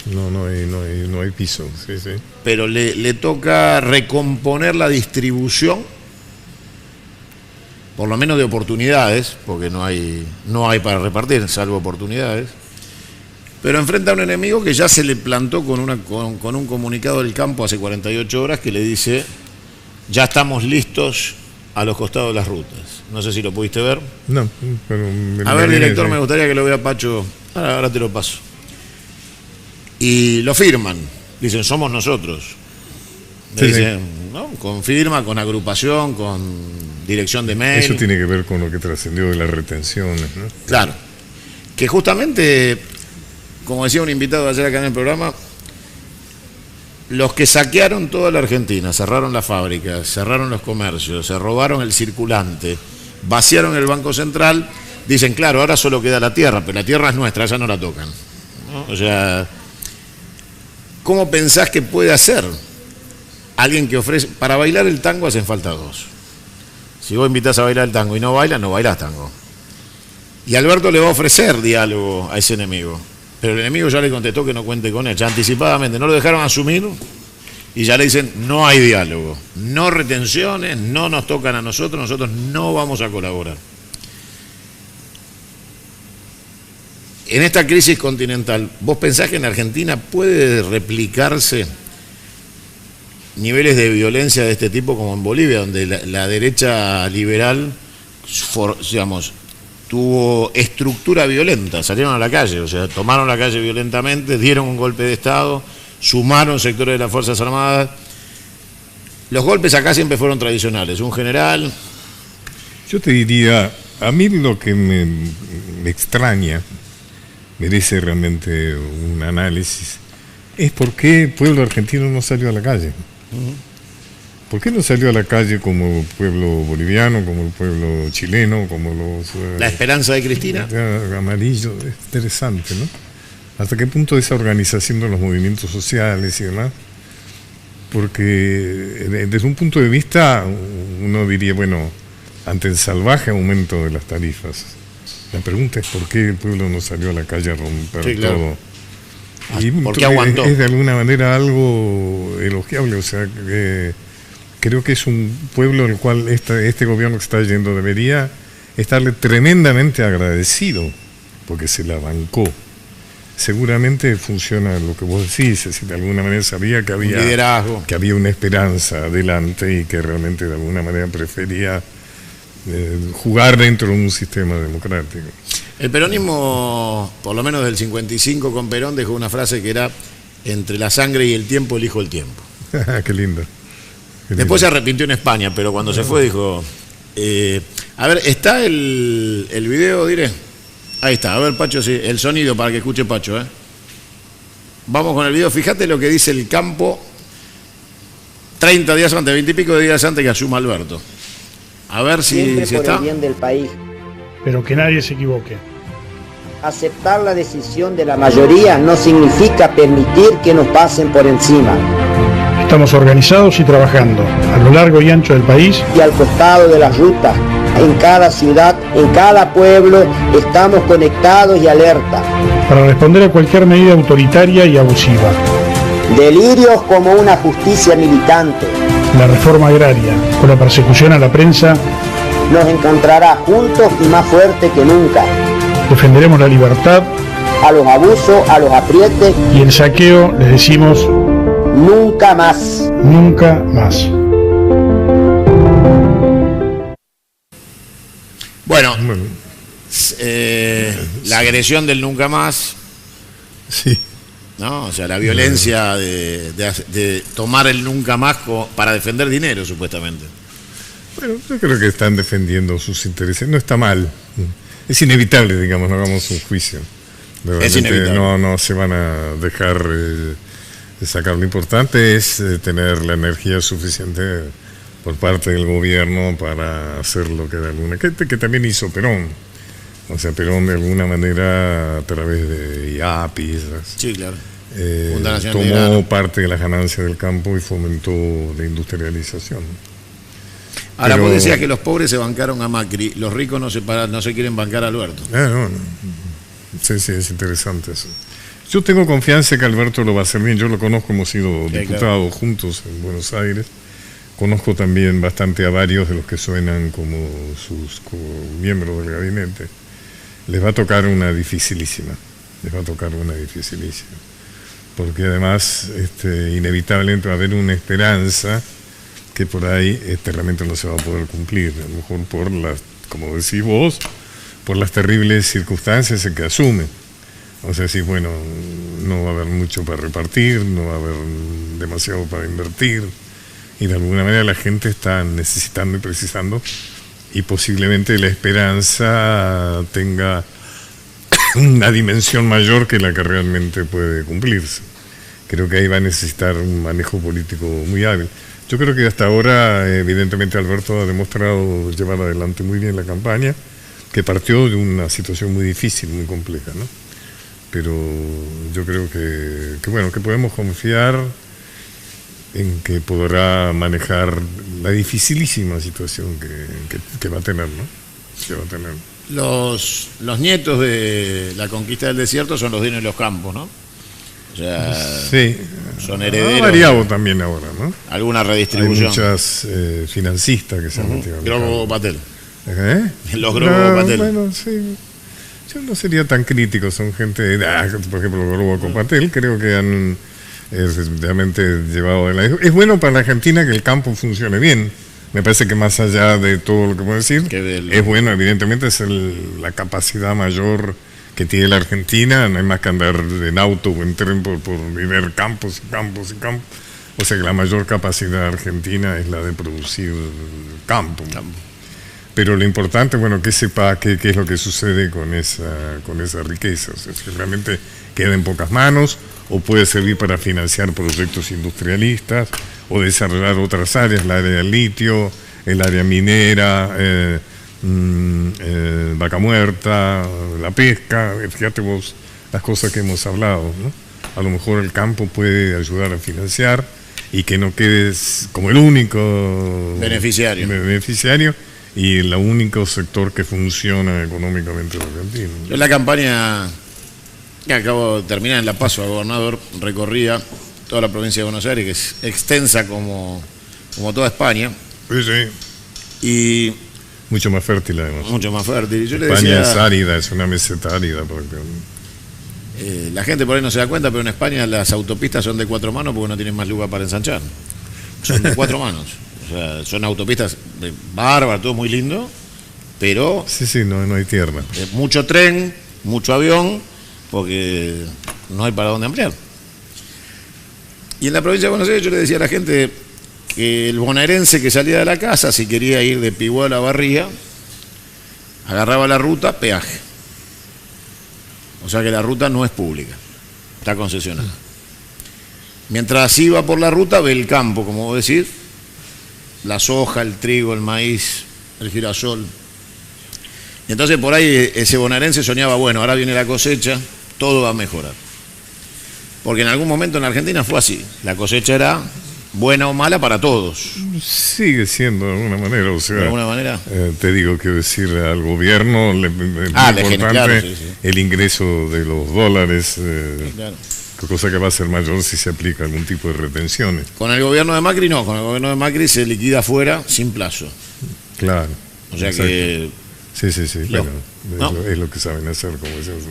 No hay piso. Pero le toca recomponer la distribución, por lo menos de oportunidades, porque no hay para repartir, salvo oportunidades. Pero enfrenta a un enemigo que ya se le plantó con un comunicado del campo hace 48 horas que le dice: ya estamos listos a los costados de las rutas. No sé si lo pudiste ver. No, pero... A ver, director, me gustaría que lo vea Pacho. Ahora te lo paso. Y lo firman. Dicen, somos nosotros. Dicen, ¿no? Con firma, con agrupación, con dirección de mail. Eso tiene que ver con lo que trascendió de las retenciones, ¿no? Claro. Que justamente, como decía un invitado ayer acá en el programa, los que saquearon toda la Argentina, cerraron las fábricas, cerraron los comercios, se robaron el circulante, vaciaron el Banco Central, dicen, claro, ahora solo queda la tierra, pero la tierra es nuestra, ya no la tocan, ¿no? O sea, ¿cómo pensás que puede hacer alguien que ofrece? Para bailar el tango hacen falta dos. Si vos invitás a bailar el tango y no bailás tango. Y Alberto le va a ofrecer diálogo a ese enemigo. Pero el enemigo ya le contestó que no cuente con él, ya anticipadamente. No lo dejaron asumir y ya le dicen, no hay diálogo, no retenciones, no nos tocan a nosotros no vamos a colaborar. En esta crisis continental, ¿vos pensás que en Argentina puede replicarse niveles de violencia de este tipo como en Bolivia, donde la derecha liberal, digamos, tuvo estructura violenta, salieron a la calle, o sea, tomaron la calle violentamente, dieron un golpe de Estado, sumaron sectores de las Fuerzas Armadas? Los golpes acá siempre fueron tradicionales, un general... Yo te diría, a mí lo que me extraña, merece realmente un análisis, es por qué el pueblo argentino no salió a la calle. ¿Por qué no salió a la calle como el pueblo boliviano, como el pueblo chileno, como los... La esperanza de Cristina. Amarillo, es interesante, ¿no? ¿Hasta qué punto esa organización de los movimientos sociales y demás? Porque desde un punto de vista, uno diría, bueno, ante el salvaje aumento de las tarifas, la pregunta es por qué el pueblo no salió a la calle a romper todo. Y ¿por qué aguantó? Es de alguna manera algo elogiable, o sea, que creo que es un pueblo al cual este gobierno que está yendo debería estarle tremendamente agradecido, porque se la bancó. Seguramente funciona lo que vos decís, es decir, de alguna manera sabía que había liderazgo, que había una esperanza adelante y que realmente de alguna manera prefería jugar dentro de un sistema democrático. El peronismo, por lo menos del 55 con Perón, dejó una frase que era: entre la sangre y el tiempo elijo el tiempo. Qué lindo. Después se arrepintió en España, pero cuando se fue dijo... a ver, ¿está el video, diré? Ahí está, a ver, Pacho, sí, el sonido para que escuche Pacho, ¿eh? Vamos con el video, fíjate lo que dice el campo 30 días antes, 20 y pico de días antes que asuma Alberto. A ver si Siempre por está. el bien del país. Pero que nadie se equivoque. Aceptar la decisión de la mayoría no significa permitir que nos pasen por encima. Estamos organizados y trabajando a lo largo y ancho del país. Y al costado de las rutas, en cada ciudad, en cada pueblo, estamos conectados y alerta. Para responder a cualquier medida autoritaria y abusiva. Delirios como una justicia militante. La reforma agraria o la persecución a la prensa. Nos encontrará juntos y más fuerte que nunca. Defenderemos la libertad. A los abusos, a los aprietes. Y el saqueo, les decimos... nunca más. Nunca más. Bueno, la agresión del nunca más, Sí. ¿no? O sea, la violencia de tomar el nunca más para defender dinero, supuestamente. Bueno, yo creo que están defendiendo sus intereses. No está mal. Es inevitable, digamos, no hagamos un juicio. Es inevitable. No se van a dejar de sacar. Lo importante es tener la energía suficiente por parte del gobierno para hacer lo que de alguna... que también hizo Perón. O sea, Perón de alguna manera a través de IAPI, Sí, claro. tomó parte de las ganancias del campo y fomentó la industrialización. Ahora, Pero... vos decías que los pobres se bancaron a Macri, los ricos no se quieren bancar a Alberto. No. Sí, es interesante eso. Yo tengo confianza que Alberto lo va a hacer bien. Yo lo conozco, hemos sido diputados juntos en Buenos Aires. Conozco también bastante a varios de los que suenan como sus miembros del gabinete. Les va a tocar una dificilísima. Porque además, inevitablemente va a haber una esperanza que por ahí realmente no se va a poder cumplir. A lo mejor por las, como decís vos, por las terribles circunstancias en que asume. O sea, sí, bueno, no va a haber mucho para repartir, no va a haber demasiado para invertir, y de alguna manera la gente está necesitando y precisando, y posiblemente la esperanza tenga una dimensión mayor que la que realmente puede cumplirse. Creo que ahí va a necesitar un manejo político muy hábil. Yo creo que hasta ahora, evidentemente, Alberto ha demostrado llevar adelante muy bien la campaña, que partió de una situación muy difícil, muy compleja, ¿no? Pero yo creo que podemos confiar en que podrá manejar la dificilísima situación que va a tener, ¿no? Que va a tener. Los nietos de la conquista del desierto son los dueños de los campos, ¿no? O sea, sí, son Ha herederos. variado también ahora, ¿no? Alguna Hay redistribución. muchas financistas que se han metido en el Grobo campo. Patel. ¿Eh? Los Grobo Patel. Bueno, sí. Yo no sería tan crítico, son gente, por ejemplo, los Grobo Copatel, creo que han realmente llevado adelante. Es bueno para la Argentina que el campo funcione bien. Me parece que más allá de todo lo que puedo decir, es bueno, evidentemente es la capacidad mayor que tiene la Argentina, no hay más que andar en auto o en tren por ver campos y campos y campos. O sea que la mayor capacidad argentina es la de producir campo. Pero lo importante, bueno, que sepa qué es lo que sucede con esa riqueza. O sea, si realmente queda en pocas manos o puede servir para financiar proyectos industrialistas o desarrollar otras áreas, el área del litio, el área minera, vaca muerta, la pesca. Fíjate vos las cosas que hemos hablado, ¿no? A lo mejor el campo puede ayudar a financiar y que no quedes como el único beneficiario y el único sector que funciona económicamente en Argentina. Yo en la campaña que acabo de terminar en La Paso al gobernador, recorría toda la provincia de Buenos Aires, que es extensa como toda España. Sí, sí. Y mucho más fértil además. Mucho más fértil. Y yo le España decía, es árida, es una meseta árida. Porque la gente por ahí no se da cuenta, pero en España las autopistas son de 4 manos porque no tienen más lugar para ensanchar. Son de 4 manos. O sea, son autopistas bárbaras, todo muy lindo, pero sí, no hay tierra. Mucho tren, mucho avión, porque no hay para dónde ampliar. Y en la provincia de Buenos Aires yo le decía a la gente que el bonaerense que salía de la casa, si quería ir de Pigüé a La Barría, agarraba la ruta, peaje. O sea que la ruta no es pública, está concesionada. Mientras iba por la ruta, ve el campo, como vos decís, la soja, el trigo, el maíz, el girasol. Y entonces por ahí ese bonaerense soñaba, bueno, ahora viene la cosecha, todo va a mejorar. Porque en algún momento en la Argentina fue así, la cosecha era buena o mala para todos. Sigue siendo de alguna manera, o sea, de alguna manera. Te digo, quiero decir, al gobierno es muy importante claro, sí. el ingreso de los dólares, claro. Cosa que va a ser mayor si se aplica algún tipo de retenciones. Con el gobierno de Macri no, con el gobierno de Macri se liquida afuera sin plazo. Claro. O sea exacto. Que... Sí, bueno, ¿no? es lo que saben hacer, como decíamos.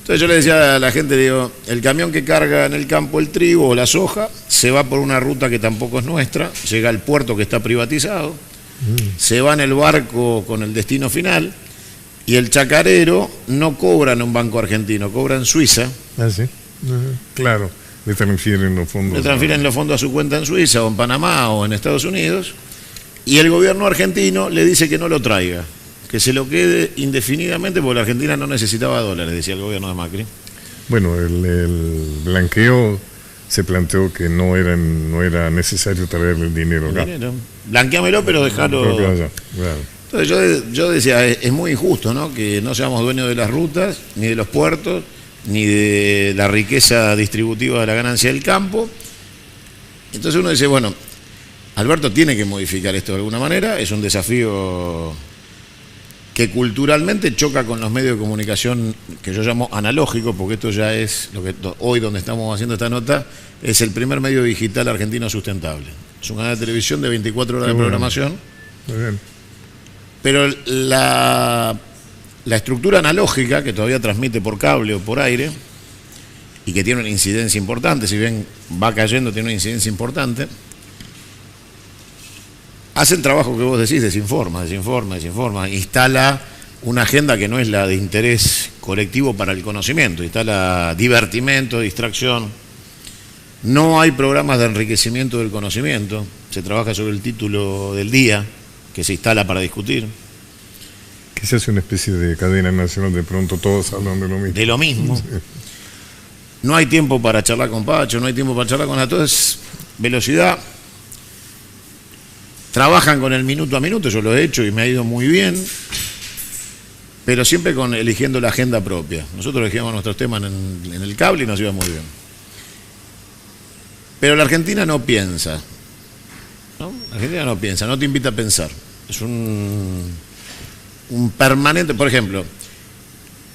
Entonces yo le decía a la gente, digo, el camión que carga en el campo el trigo o la soja se va por una ruta que tampoco es nuestra, llega al puerto que está privatizado, se va en el barco con el destino final y el chacarero no cobra en un banco argentino, cobra en Suiza. Ah, sí. Claro, le transfieren los fondos. Le transfieren los fondos a su cuenta en Suiza o en Panamá o en Estados Unidos y el gobierno argentino le dice que no lo traiga, que se lo quede indefinidamente porque la Argentina no necesitaba dólares, decía el gobierno de Macri. Bueno, el blanqueo se planteó que no era necesario traer el dinero acá. Blanqueámelo, pero dejalo. Claro. Entonces yo decía, es muy injusto, ¿no? Que no seamos dueños de las rutas, ni de los puertos, ni de la riqueza distributiva de la ganancia del campo. Entonces uno dice, bueno, Alberto tiene que modificar esto de alguna manera, es un desafío que culturalmente choca con los medios de comunicación que yo llamo analógico, porque esto ya es lo que hoy donde estamos haciendo esta nota, es el primer medio digital argentino sustentable. Es un canal de televisión de 24 horas de programación. Muy bien. Pero la estructura analógica, que todavía transmite por cable o por aire, y que tiene una incidencia importante, si bien va cayendo, tiene una incidencia importante, hace el trabajo que vos decís, desinforma, instala una agenda que no es la de interés colectivo para el conocimiento, instala divertimento, distracción. No hay programas de enriquecimiento del conocimiento, se trabaja sobre el título del día, que se instala para discutir. Que se hace una especie de cadena nacional, de pronto todos hablan de lo mismo. De lo mismo. Sí. No hay tiempo para charlar con Pacho, no hay tiempo para charlar con la... Todo es velocidad. Trabajan con el minuto a minuto, yo lo he hecho y me ha ido muy bien, pero siempre eligiendo la agenda propia. Nosotros elegíamos nuestros temas en el cable y nos iba muy bien. Pero la Argentina no piensa, ¿no? La Argentina no piensa, no te invita a pensar. Es un permanente, por ejemplo,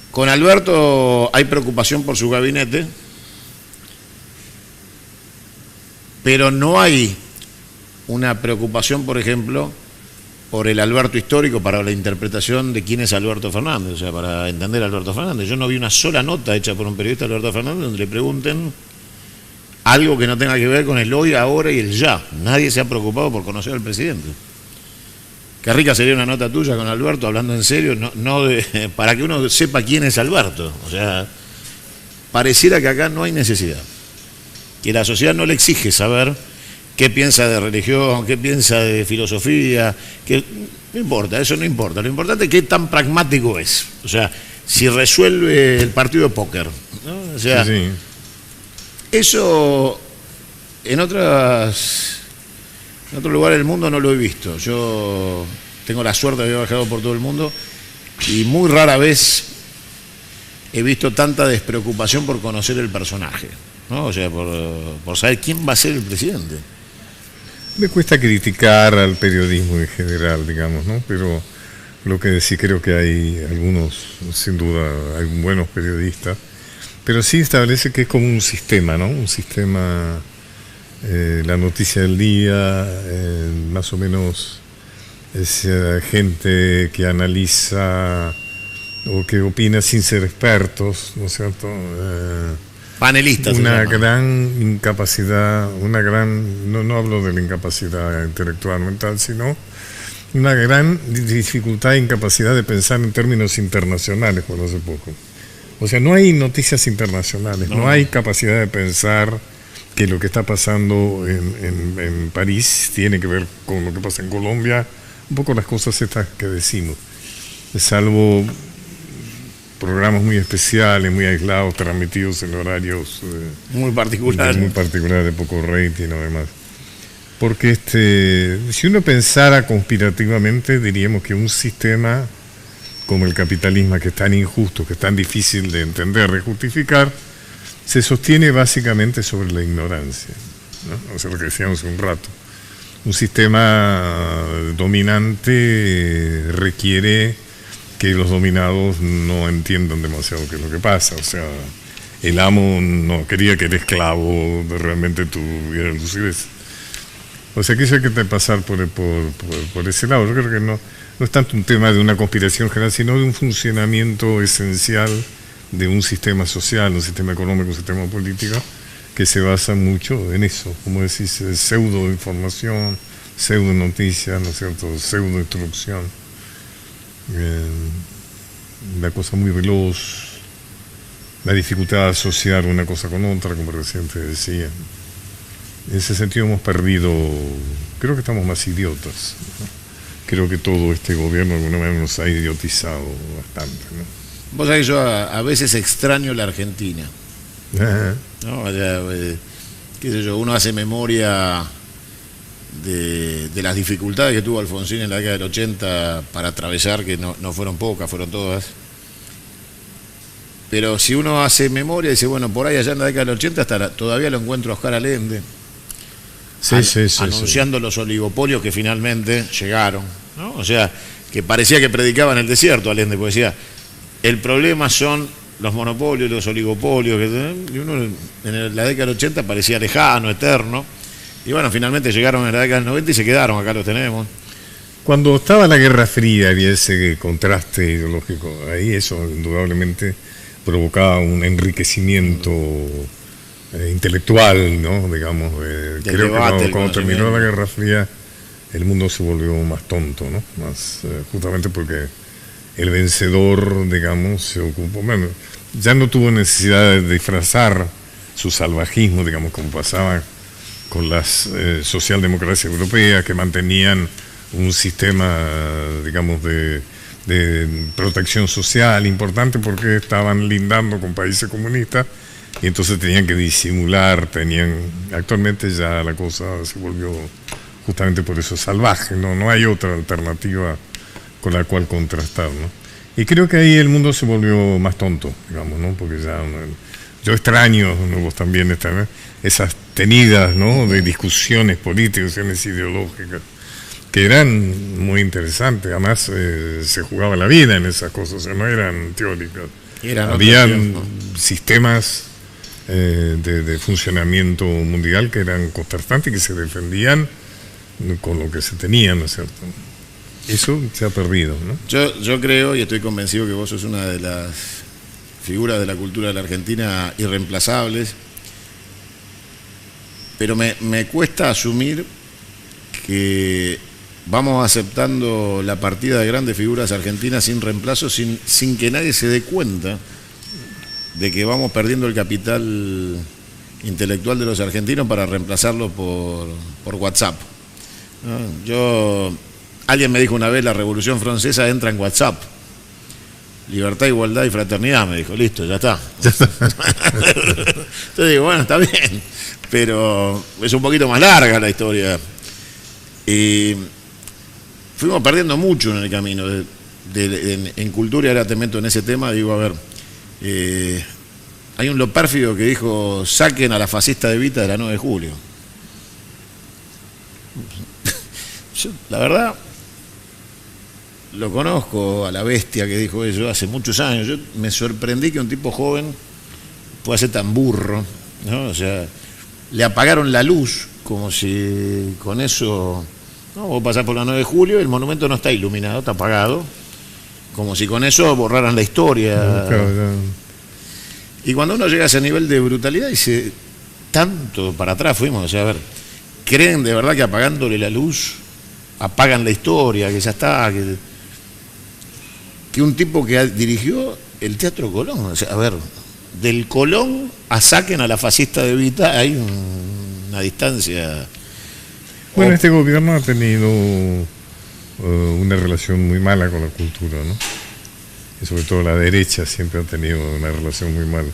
con Alberto hay preocupación por su gabinete, pero no hay una preocupación, por ejemplo, por el Alberto histórico, para la interpretación de quién es Alberto Fernández, o sea, para entender a Alberto Fernández. Yo no vi una sola nota hecha por un periodista de Alberto Fernández donde le pregunten algo que no tenga que ver con el hoy, ahora y el ya. Nadie se ha preocupado por conocer al presidente. Qué rica sería una nota tuya con Alberto, hablando en serio, para que uno sepa quién es Alberto. O sea, pareciera que acá no hay necesidad. Que la sociedad no le exige saber qué piensa de religión, qué piensa de filosofía, no importa, eso no importa. Lo importante es qué tan pragmático es. O sea, si resuelve el partido de póker, ¿no? O sea, sí. Eso en otros lugares del mundo no lo he visto. Yo tengo la suerte de haber viajado por todo el mundo y muy rara vez he visto tanta despreocupación por conocer el personaje, ¿no? O sea, por saber quién va a ser el presidente. Me cuesta criticar al periodismo en general, digamos, ¿no? Pero lo que sí creo que hay algunos, sin duda, hay buenos periodistas, pero sí establece que es como un sistema, ¿no? Un sistema, la noticia del día, más o menos es gente que analiza o que opina sin ser expertos, ¿no es cierto? Panelistas. Una gran incapacidad, no hablo de la incapacidad intelectual mental, sino una gran dificultad e incapacidad de pensar en términos internacionales, por hace poco. O sea, no hay noticias internacionales, no hay capacidad de pensar que lo que está pasando en París tiene que ver con lo que pasa en Colombia, un poco las cosas estas que decimos, salvo programas muy especiales, muy aislados, transmitidos en horarios muy particulares, de poco rating, además. Porque si uno pensara conspirativamente, diríamos que un sistema como el capitalismo, que es tan injusto, que es tan difícil de entender, de justificar, se sostiene básicamente sobre la ignorancia, ¿no? O sea, lo que decíamos hace un rato. Un sistema dominante requiere que los dominados no entiendan demasiado qué es lo que pasa. O sea, el amo no quería que el esclavo realmente tuviera lucidez. O sea, que eso hay que pasar por ese lado. Yo creo que no es tanto un tema de una conspiración general, sino de un funcionamiento esencial de un sistema social, un sistema económico, un sistema político, que se basa mucho en eso, como decís, pseudo información, pseudo noticias, ¿no es cierto?, pseudo instrucción. La cosa muy veloz, la dificultad de asociar una cosa con otra, como recién te decía. En ese sentido hemos perdido, creo que estamos más idiotas, ¿no? Creo que todo este gobierno de alguna manera nos ha idiotizado bastante, ¿no? Vos sabés que yo a veces extraño la Argentina, Ajá. ¿no? O sea, qué sé yo, uno hace memoria de las dificultades que tuvo Alfonsín en la década del 80 para atravesar, que no fueron pocas, fueron todas. Pero si uno hace memoria y dice, bueno, por ahí allá en la década del 80 todavía lo encuentro a Oscar Allende, anunciando los oligopolios que finalmente llegaron, ¿no? O sea, que parecía que predicaba en el desierto Allende, porque decía, el problema son los monopolios, los oligopolios, y uno en la década del 80 parecía lejano, eterno. Y bueno, finalmente llegaron en la década del 90 y se quedaron, acá los tenemos. Cuando estaba la Guerra Fría había ese contraste ideológico, ahí eso indudablemente provocaba un enriquecimiento intelectual, ¿no? Digamos, creo debate, que cuando terminó la Guerra Fría el mundo se volvió más tonto, ¿no? Más, justamente porque el vencedor, digamos, se ocupó, bueno, ya no tuvo necesidad de disfrazar su salvajismo, digamos, como pasaba con las socialdemocracias europeas, que mantenían un sistema, digamos, de protección social importante porque estaban lindando con países comunistas y entonces tenían que disimular, actualmente ya la cosa se volvió justamente por eso salvaje, no hay otra alternativa con la cual contrastar, ¿no? Y creo que ahí el mundo se volvió más tonto, digamos, ¿no? Porque ya yo extraño, ¿no? Vos también esas tenidas, ¿no? De discusiones políticas, discusiones ideológicas, que eran muy interesantes. Además se jugaba la vida en esas cosas, o sea, no eran teóricas. Habían sistemas de funcionamiento mundial que eran contrastantes y que se defendían con lo que se tenía, ¿no es cierto? Eso se ha perdido, ¿no? Yo creo y estoy convencido que vos sos una de las figuras de la cultura de la Argentina irreemplazables, pero me cuesta asumir que vamos aceptando la partida de grandes figuras argentinas sin reemplazo, sin que nadie se dé cuenta de que vamos perdiendo el capital intelectual de los argentinos para reemplazarlo por WhatsApp, ¿no? Alguien me dijo una vez, la Revolución Francesa entra en WhatsApp. Libertad, igualdad y fraternidad, me dijo, listo, ya está. Entonces digo, bueno, está bien, pero es un poquito más larga la historia. Y fuimos perdiendo mucho en el camino en cultura, y ahora te meto en ese tema, digo, a ver, hay un lo pérfido que dijo, saquen a la fascista de Evita de la 9 de julio. Yo, la verdad, lo conozco a la bestia que dijo eso hace muchos años. Yo me sorprendí que un tipo joven pueda ser tan burro, ¿no? O sea, le apagaron la luz como si con eso, ¿no? Vos pasás por la 9 de julio, el monumento no está iluminado, está apagado, como si con eso borraran la historia. Claro. Y cuando uno llega a ese nivel de brutalidad, dice, tanto para atrás fuimos, o sea, a ver, ¿creen de verdad que apagándole la luz apagan la historia, que ya está, que un tipo que dirigió el Teatro Colón, o sea, a ver, del Colón a saquen a la fascista de Evita hay una distancia. Bueno, este gobierno ha tenido una relación muy mala con la cultura, ¿no? Y sobre todo la derecha siempre ha tenido una relación muy mala,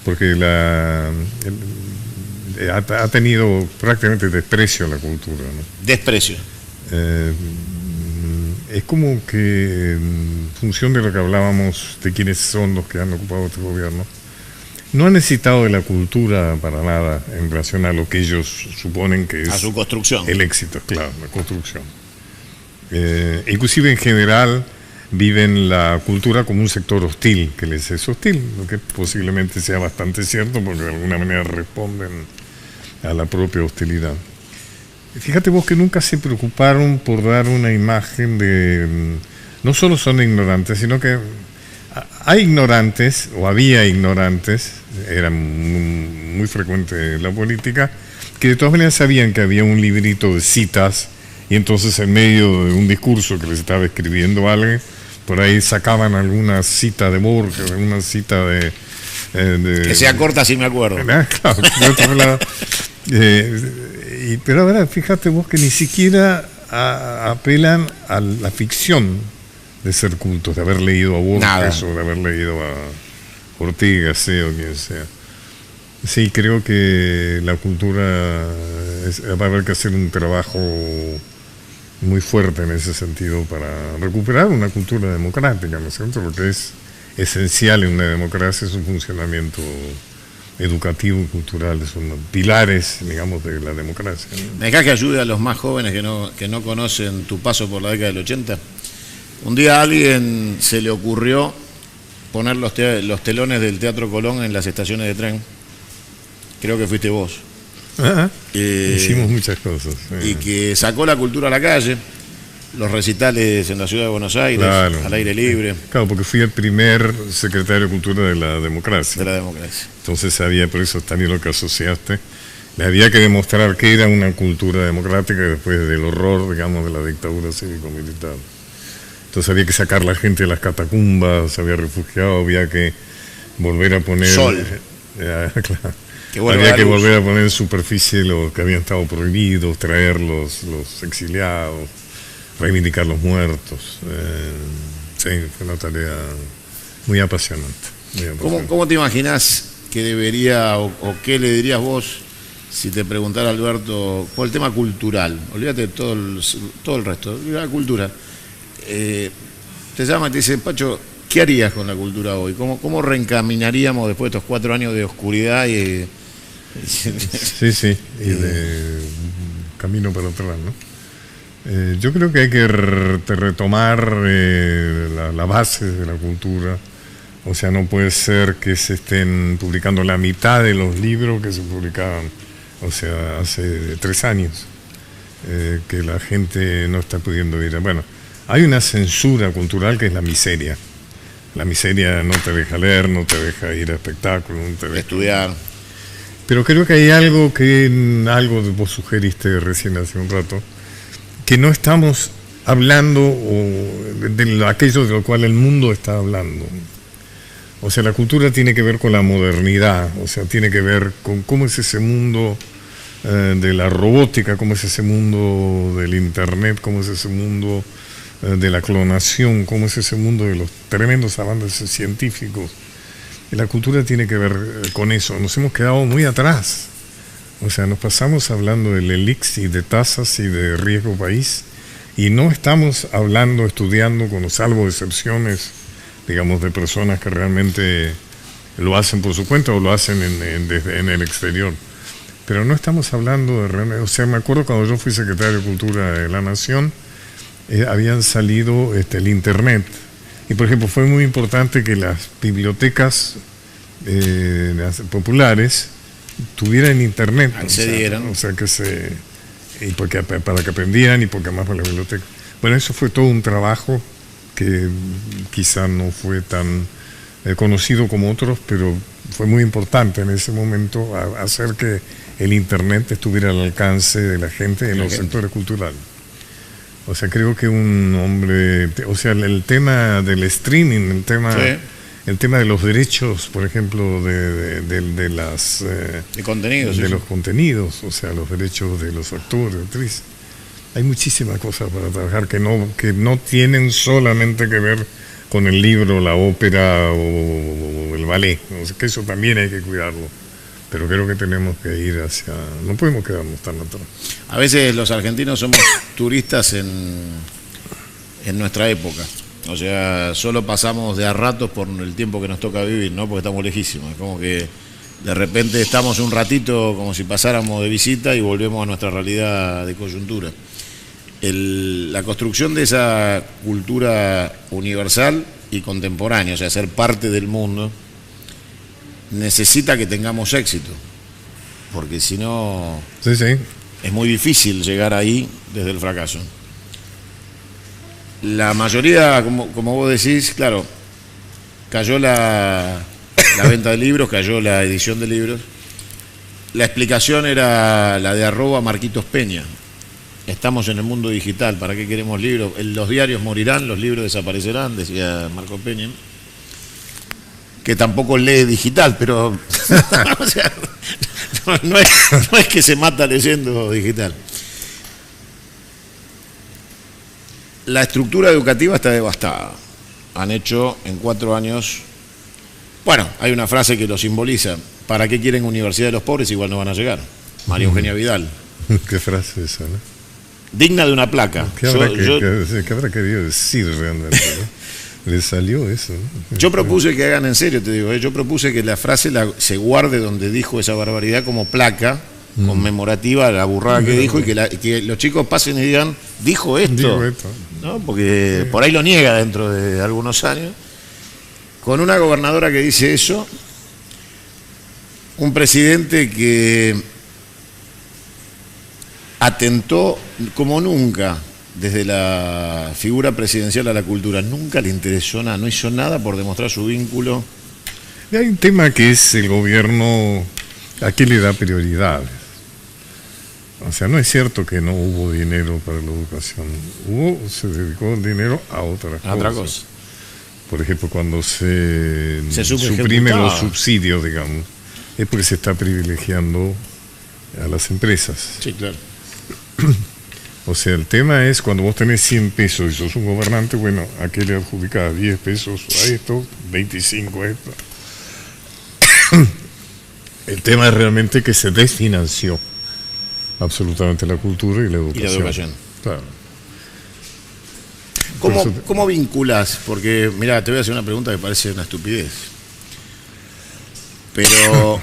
porque ha tenido prácticamente desprecio a la cultura, ¿no? Desprecio. Es como que en función de lo que hablábamos de quiénes son los que han ocupado este gobierno, no han necesitado de la cultura para nada en relación a lo que ellos suponen que es a su construcción. El éxito, claro, la construcción. Inclusive en general viven la cultura como un sector hostil, que les es hostil, lo que posiblemente sea bastante cierto porque de alguna manera responden a la propia hostilidad. Fíjate vos que nunca se preocuparon por dar una imagen de... No solo son ignorantes, sino que hay ignorantes, o había ignorantes, era muy frecuente en la política, que de todas maneras sabían que había un librito de citas, y entonces en medio de un discurso que les estaba escribiendo alguien, por ahí sacaban alguna cita de Borges, alguna cita de que sea corta, si me acuerdo. Claro, de otro lado. Pero ahora fíjate vos que ni siquiera apelan a la ficción de ser cultos, de haber leído a Borges Nada. O de haber leído a Ortega, sea o quien sea. Sí, creo que la cultura va a haber que hacer un trabajo muy fuerte en ese sentido para recuperar una cultura democrática, ¿no es cierto? Lo que es esencial en una democracia es un funcionamiento educativo y cultural, son pilares, digamos, de la democracia, ¿no? ¿Me dejás que ayude a los más jóvenes que no conocen tu paso por la década del 80? Un día a alguien se le ocurrió poner los telones del Teatro Colón en las estaciones de tren. Creo que fuiste vos. Hicimos muchas cosas. Y que sacó la cultura a la calle, los recitales en la ciudad de Buenos Aires, claro, al aire libre. Claro, porque fui el primer secretario de Cultura de la democracia. De la democracia. Entonces había, por eso también lo que asociaste, le había que demostrar que era una cultura democrática después del horror, digamos, de la dictadura cívico-militar. Entonces había que sacar la gente de las catacumbas, se había refugiado, había que volver a poner... Sol. Claro. Había que volver a poner en superficie los que habían estado prohibidos, traer los exiliados, reivindicar los muertos. Sí, fue una tarea muy apasionante. ¿Cómo te imaginás que debería o qué le dirías vos si te preguntara Alberto por el tema cultural? Olvídate de todo el resto, la cultura. Te llama y te dice, Pacho, ¿qué harías con la cultura hoy? ¿Cómo reencaminaríamos después de estos 4 años de oscuridad y sí, y de camino para atrás, ¿no? Yo creo que hay que retomar la base de la cultura, O sea, no puede ser que se estén publicando la mitad de los libros que se publicaban, o sea, hace 3 años, que la gente no está pudiendo ir. Bueno, hay una censura cultural que es la miseria. La miseria no te deja leer, no te deja ir a espectáculos, no te deja estudiar. Pero creo que hay algo que vos sugeriste recién hace un rato, que no estamos hablando de aquello de lo cual el mundo está hablando. O sea, la cultura tiene que ver con la modernidad, o sea, tiene que ver con cómo es ese mundo de la robótica, cómo es ese mundo del internet, cómo es ese mundo de la clonación, cómo es ese mundo de los tremendos avances científicos. Y la cultura tiene que ver con eso. Nos hemos quedado muy atrás. O sea, nos pasamos hablando del ELIX y de tasas y de riesgo país, y no estamos hablando, estudiando, con salvo excepciones, digamos, de personas que realmente lo hacen por su cuenta o lo hacen en el exterior. Pero no estamos hablando de realmente. O sea, me acuerdo cuando yo fui secretario de Cultura de la Nación, habían salido el Internet. Y, por ejemplo, fue muy importante que las bibliotecas las populares tuvieran Internet. Accedieran. O sea, para que aprendieran y porque más para la biblioteca. Bueno, eso fue todo un trabajo que quizá no fue tan conocido como otros, pero fue muy importante en ese momento hacer que el Internet estuviera al alcance de la gente en los sectores culturales. O sea, creo que un hombre, o sea, el tema del streaming, el tema de los derechos, por ejemplo, de contenidos, los contenidos, o sea, los derechos de los actores, actrices. Hay muchísimas cosas para trabajar que no tienen solamente que ver con el libro, la ópera o el ballet. O sea, que eso también hay que cuidarlo. Pero creo que tenemos que ir no podemos quedarnos tan atrás. A veces los argentinos somos turistas en nuestra época. O sea, solo pasamos de a ratos por el tiempo que nos toca vivir, ¿no? Porque estamos lejísimos. Es como que de repente estamos un ratito como si pasáramos de visita y volvemos a nuestra realidad de coyuntura. La construcción de esa cultura universal y contemporánea, o sea, ser parte del mundo, necesita que tengamos éxito, porque si no es muy difícil llegar ahí desde el fracaso. La mayoría, como vos decís, claro, cayó la venta de libros, cayó la edición de libros. La explicación era la de @Marquitos Peña. Estamos en el mundo digital, ¿para qué queremos libros? Los diarios morirán, los libros desaparecerán, decía Marco Peña, que tampoco lee digital, pero o sea, no es que se mata leyendo digital. La estructura educativa está devastada. Han hecho en 4 años... Bueno, hay una frase que lo simboliza. ¿Para qué quieren universidad de los pobres? Igual no van a llegar. María Eugenia Vidal. ¿Qué frase es esa, no? Digna de una placa. ¿Qué habrá querido decir realmente, ¿no? Le salió eso, ¿no? Yo propuse que hagan en serio, te digo. Yo propuse que la frase se guarde donde dijo esa barbaridad como placa conmemorativa a la burrada que dijo, y que los chicos pasen y digan, dijo esto, ¿no? Porque por ahí lo niega dentro de algunos años. Con una gobernadora que dice eso, un presidente que atentó como nunca desde la figura presidencial a la cultura, nunca le interesó nada, no hizo nada por demostrar su vínculo. Y hay un tema que es el gobierno, ¿a qué le da prioridades? O sea, no es cierto que no hubo dinero para la educación, se dedicó el dinero a otra cosa. Por ejemplo, cuando se suprimen los subsidios, digamos, es porque se está privilegiando a las empresas. Sí, claro. O sea, el tema es cuando vos tenés 100 pesos y sos un gobernante, bueno, ¿a qué le adjudicás 10 pesos a esto, 25 a esto? El tema es realmente que se desfinanció absolutamente la cultura y la educación. Claro. ¿Cómo vinculás? Porque, mira, te voy a hacer una pregunta que parece una estupidez. Pero,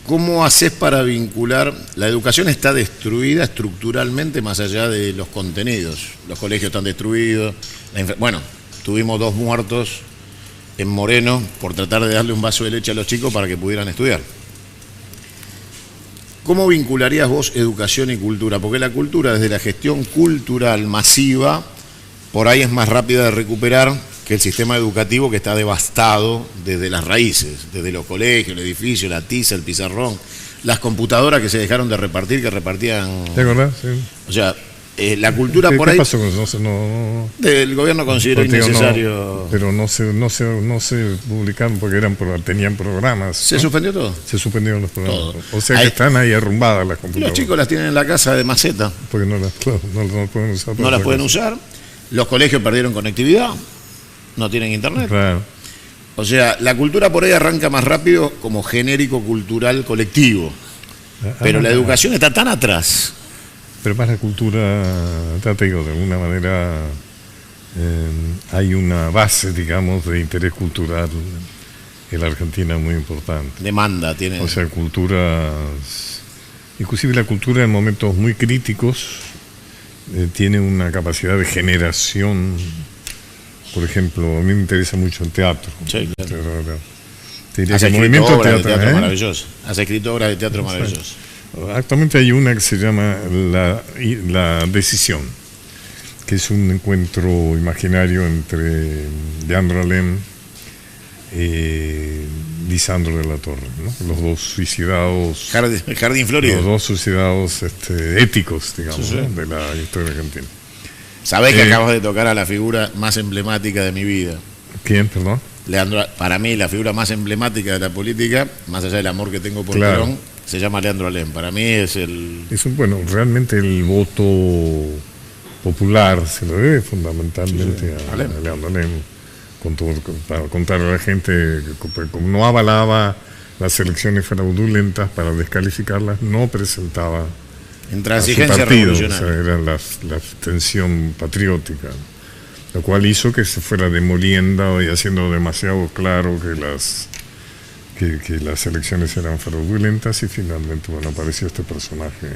¿cómo haces para vincular? La educación está destruida estructuralmente más allá de los contenidos. Los colegios están destruidos. Bueno, tuvimos 2 muertos en Moreno por tratar de darle un vaso de leche a los chicos para que pudieran estudiar. ¿Cómo vincularías vos educación y cultura? Porque la cultura, desde la gestión cultural masiva, por ahí es más rápida de recuperar que el sistema educativo, que está devastado desde las raíces, desde los colegios, el edificio, la tiza, el pizarrón, las computadoras que se dejaron de repartir, que repartían... ¿Te acordás? Sí. O sea, la cultura por ¿Qué ahí... pasó con eso? El gobierno consideró innecesario... No, pero no se publicaron porque tenían programas. ¿Se ¿no? suspendió todo? Se suspendieron los programas. Todo. O sea que están ahí arrumbadas las computadoras. Los chicos las tienen en la casa de maceta. Porque no las pueden usar. No las pueden usar. Los colegios perdieron conectividad. No tienen internet. Claro. O sea, la cultura por ahí arranca más rápido como genérico cultural colectivo. Pero la educación está tan atrás. Pero más la cultura, ya te digo, de alguna manera hay una base, digamos, de interés cultural en la Argentina muy importante. Demanda tiene. O sea, culturas, inclusive la cultura en momentos muy críticos tiene una capacidad de generación. Por ejemplo, a mí me interesa mucho el teatro. Sí, claro. Te diría Has que el escrito movimiento obras de teatro ¿eh? maravilloso. Has escrito obras de teatro maravillosas. Actualmente hay una que se llama La Decisión, que es un encuentro imaginario entre Leandro Alem y Lisandro de la Torre, ¿no? Los dos suicidados. Jardín Florido. Los dos suicidados éticos, digamos, sí, sí. ¿no? De la historia argentina. Sabés que acabas de tocar a la figura más emblemática de mi vida. ¿Quién, perdón? Leandro, para mí, la figura más emblemática de la política, más allá del amor que tengo por Perón, se llama Leandro Alem. Para mí es el... Bueno, realmente el voto popular se lo debe fundamentalmente a Leandro Alem. Para contar a la gente que como no avalaba las elecciones fraudulentas para descalificarlas, no presentaba intransigencia a su partido, revolucionaria. o sea, era la abstención patriótica, lo cual hizo que se fuera demoliendo y haciendo demasiado claro que las elecciones eran fraudulentas, y finalmente apareció este personaje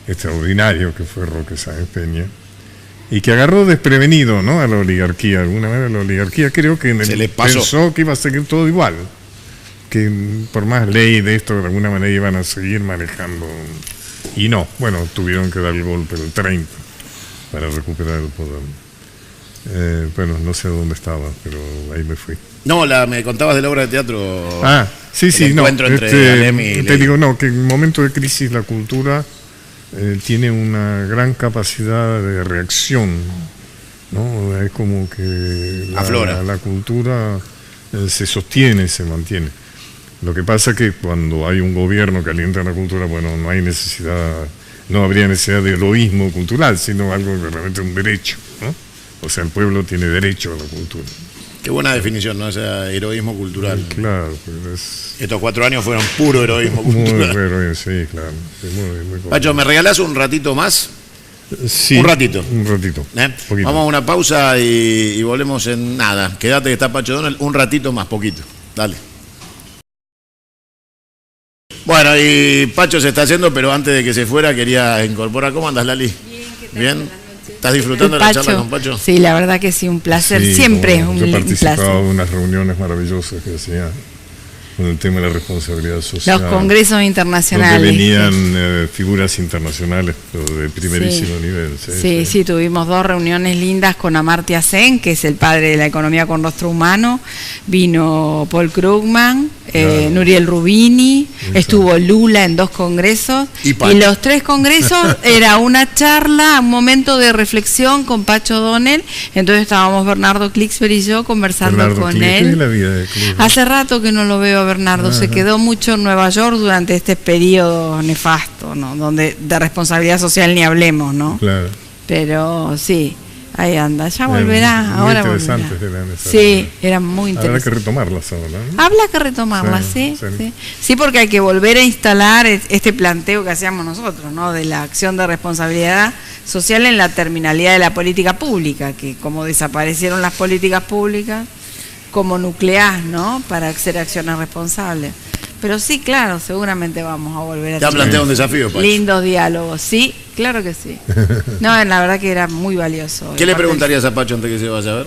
extraordinario que fue Roque Sáenz Peña, y que agarró desprevenido, ¿no?, a la oligarquía. De alguna manera la oligarquía creo que pensó que iba a seguir todo igual, que por más ley de esto de alguna manera iban a seguir manejando, y no, tuvieron que dar el golpe del 30 para recuperar el poder. No sé dónde estaba, pero ahí me fui. No, me contabas de la obra de teatro. Sí, encuentro entre Alem y te digo, que en momento de crisis la cultura tiene una gran capacidad de reacción, ¿no? Es como que la cultura se sostiene, se mantiene. Lo que pasa es que cuando hay un gobierno que alienta la cultura, no hay necesidad, no habría necesidad de heroísmo cultural, sino algo que realmente es un derecho, ¿no? O sea, el pueblo tiene derecho a la cultura. Qué buena definición, ¿no? O sea, heroísmo cultural. Claro. Estos 4 años fueron puro heroísmo cultural. Sí, claro. Sí, muy Pacho, ¿me regalás un ratito más? Sí. Un ratito. Vamos a una pausa y volvemos en nada. Quédate que está Pacho Donald un ratito más, poquito. Dale. Bueno, y Pacho se está haciendo, pero antes de que se fuera quería incorporar. ¿Cómo andas, Lali? Bien, ¿qué tal? Bien. ¿Estás disfrutando de la charla con Pacho? Sí, la verdad que sí, un placer, sí, siempre un placer. Yo participaba de unas reuniones maravillosas que hacía con el tema de la responsabilidad social. Los congresos internacionales. Donde venían figuras internacionales, pero de primerísimo nivel. Sí, tuvimos 2 reuniones lindas con Amartya Sen, que es el padre de la economía con rostro humano. Vino Paul Krugman, Nuriel Rubini, estuvo Lula en 2 congresos. Y los 3 congresos era una charla, un momento de reflexión con Pacho Donel. Entonces estábamos Bernardo Klicksberg y yo conversando con él. ¿Qué es la vida de Klicksberg? Hace rato que no lo veo a Bernardo, se quedó mucho en Nueva York durante este periodo nefasto, ¿no? Donde de responsabilidad social ni hablemos, ¿no? Claro. Pero sí, ahí anda, ya volverá, ahora volverá. Sí, eran muy interesantes. Habrá que retomarlas ahora, ¿no? Habla que retomarlas, sí. Sí, porque hay que volver a instalar este planteo que hacíamos nosotros, ¿no? De la acción de responsabilidad social en la terminalidad de la política pública, que como desaparecieron las políticas públicas, como nuclear, ¿no? Para hacer acciones responsables. Pero sí, claro, seguramente vamos a volver a te ha planteado un desafío, Pacho. Lindos diálogos, sí, claro que sí. No, la verdad que era muy valioso. ¿Qué le preguntarías a Pacho antes que se vaya a ver?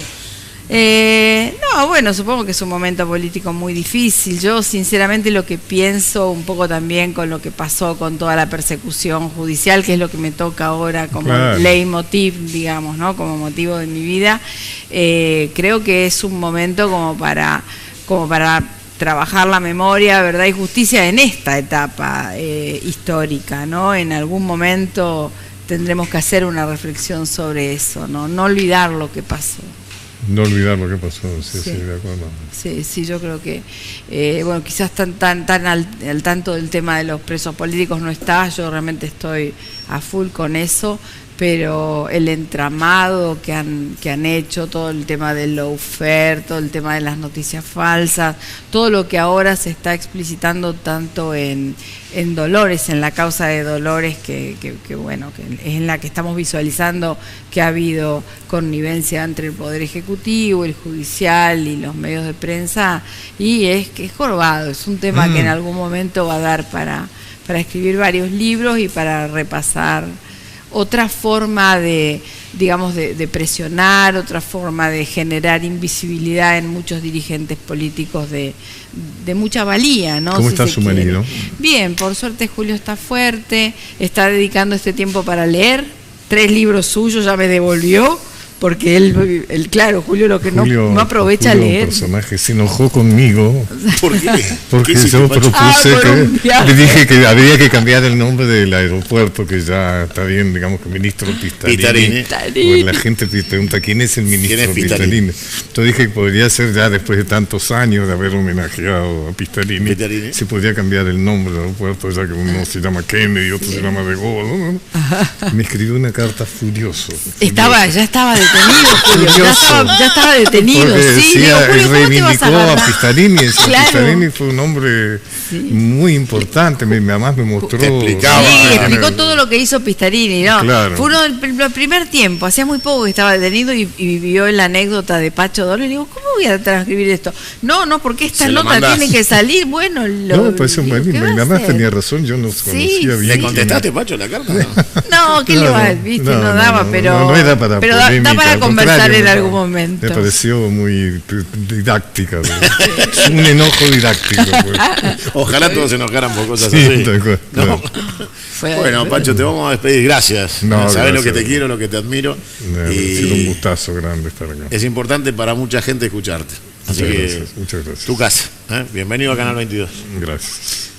No, bueno, supongo que es un momento político muy difícil. Yo sinceramente lo que pienso un poco también con lo que pasó con toda la persecución judicial, que es lo que me toca ahora como leitmotiv, digamos, ¿no? Como motivo de mi vida, creo que es un momento como para trabajar la memoria, verdad y justicia en esta etapa histórica, ¿no? En algún momento tendremos que hacer una reflexión sobre eso, ¿no? No olvidar lo que pasó. No olvidar lo que pasó, sí, de acuerdo. Sí, yo creo que, bueno, quizás tan al tanto del tema de los presos políticos no está, yo realmente estoy a full con eso, pero el entramado que han hecho, todo el tema del lawfare, todo el tema de las noticias falsas, todo lo que ahora se está explicitando tanto en Dolores, en la causa de Dolores, que bueno, que es en la que estamos visualizando que ha habido connivencia entre el Poder Ejecutivo, el Judicial y los medios de prensa, y es jorobado, es un tema que en algún momento va a dar para escribir varios libros y para repasar otra forma de, digamos, de presionar, otra forma de generar invisibilidad en muchos dirigentes políticos de mucha valía, ¿no? ¿Cómo está su marido? Bien, por suerte Julio está fuerte, está dedicando este tiempo para leer, 3 libros suyos ya me devolvió, porque él claro, Julio lo que no aprovecha Julio, leer. El personaje se enojó conmigo. ¿Por qué? Porque ¿Qué yo propuse le dije que habría que cambiar el nombre del aeropuerto, que ya está bien, digamos que ministro Pistarini. Pues la gente pregunta quién es el ministro Pistarini. Entonces dije que podría ser, ya después de tantos años de haber homenajeado a Pistarini, se podría cambiar el nombre del aeropuerto, ya que uno se llama Kennedy y otro se llama De Gaulle, ¿no? Me escribió una carta furioso. Ya estaba detenido, Julio. Ya estaba detenido. Porque sí, decía, digo, Julio, ¿cómo te vas a agarrar? a Pistarini. Claro. Pistarini fue un hombre muy importante. Además me mostró. Te explicaba. Sí, explicó todo lo que hizo Pistarini, ¿no? Claro. Fue uno del primer tiempo. Hacía muy poco que estaba detenido y vivió la anécdota de Pacho Dolores. Y digo, ¿cómo voy a transcribir esto? No, porque esta nota tiene que salir. Bueno, no, pues mi mamá tenía razón. Yo no conocía bien. ¿Le contestaste, Pacho, la carta? No, ¿qué le va? ¿Viste? No daba, pero. No era para da para conversar en algún momento. Me pareció muy didáctica. Es un enojo didáctico. Pues. Ojalá todos se enojaran por cosas sí, así. ¿No? Bueno, Pancho, te vamos a despedir. Gracias. Sabes lo que te quiero, lo que te admiro. Ha sido un gustazo grande estar acá. Es importante para mucha gente escucharte. Así muchas que gracias, muchas gracias. Tu casa. Bienvenido a Canal 22. Gracias.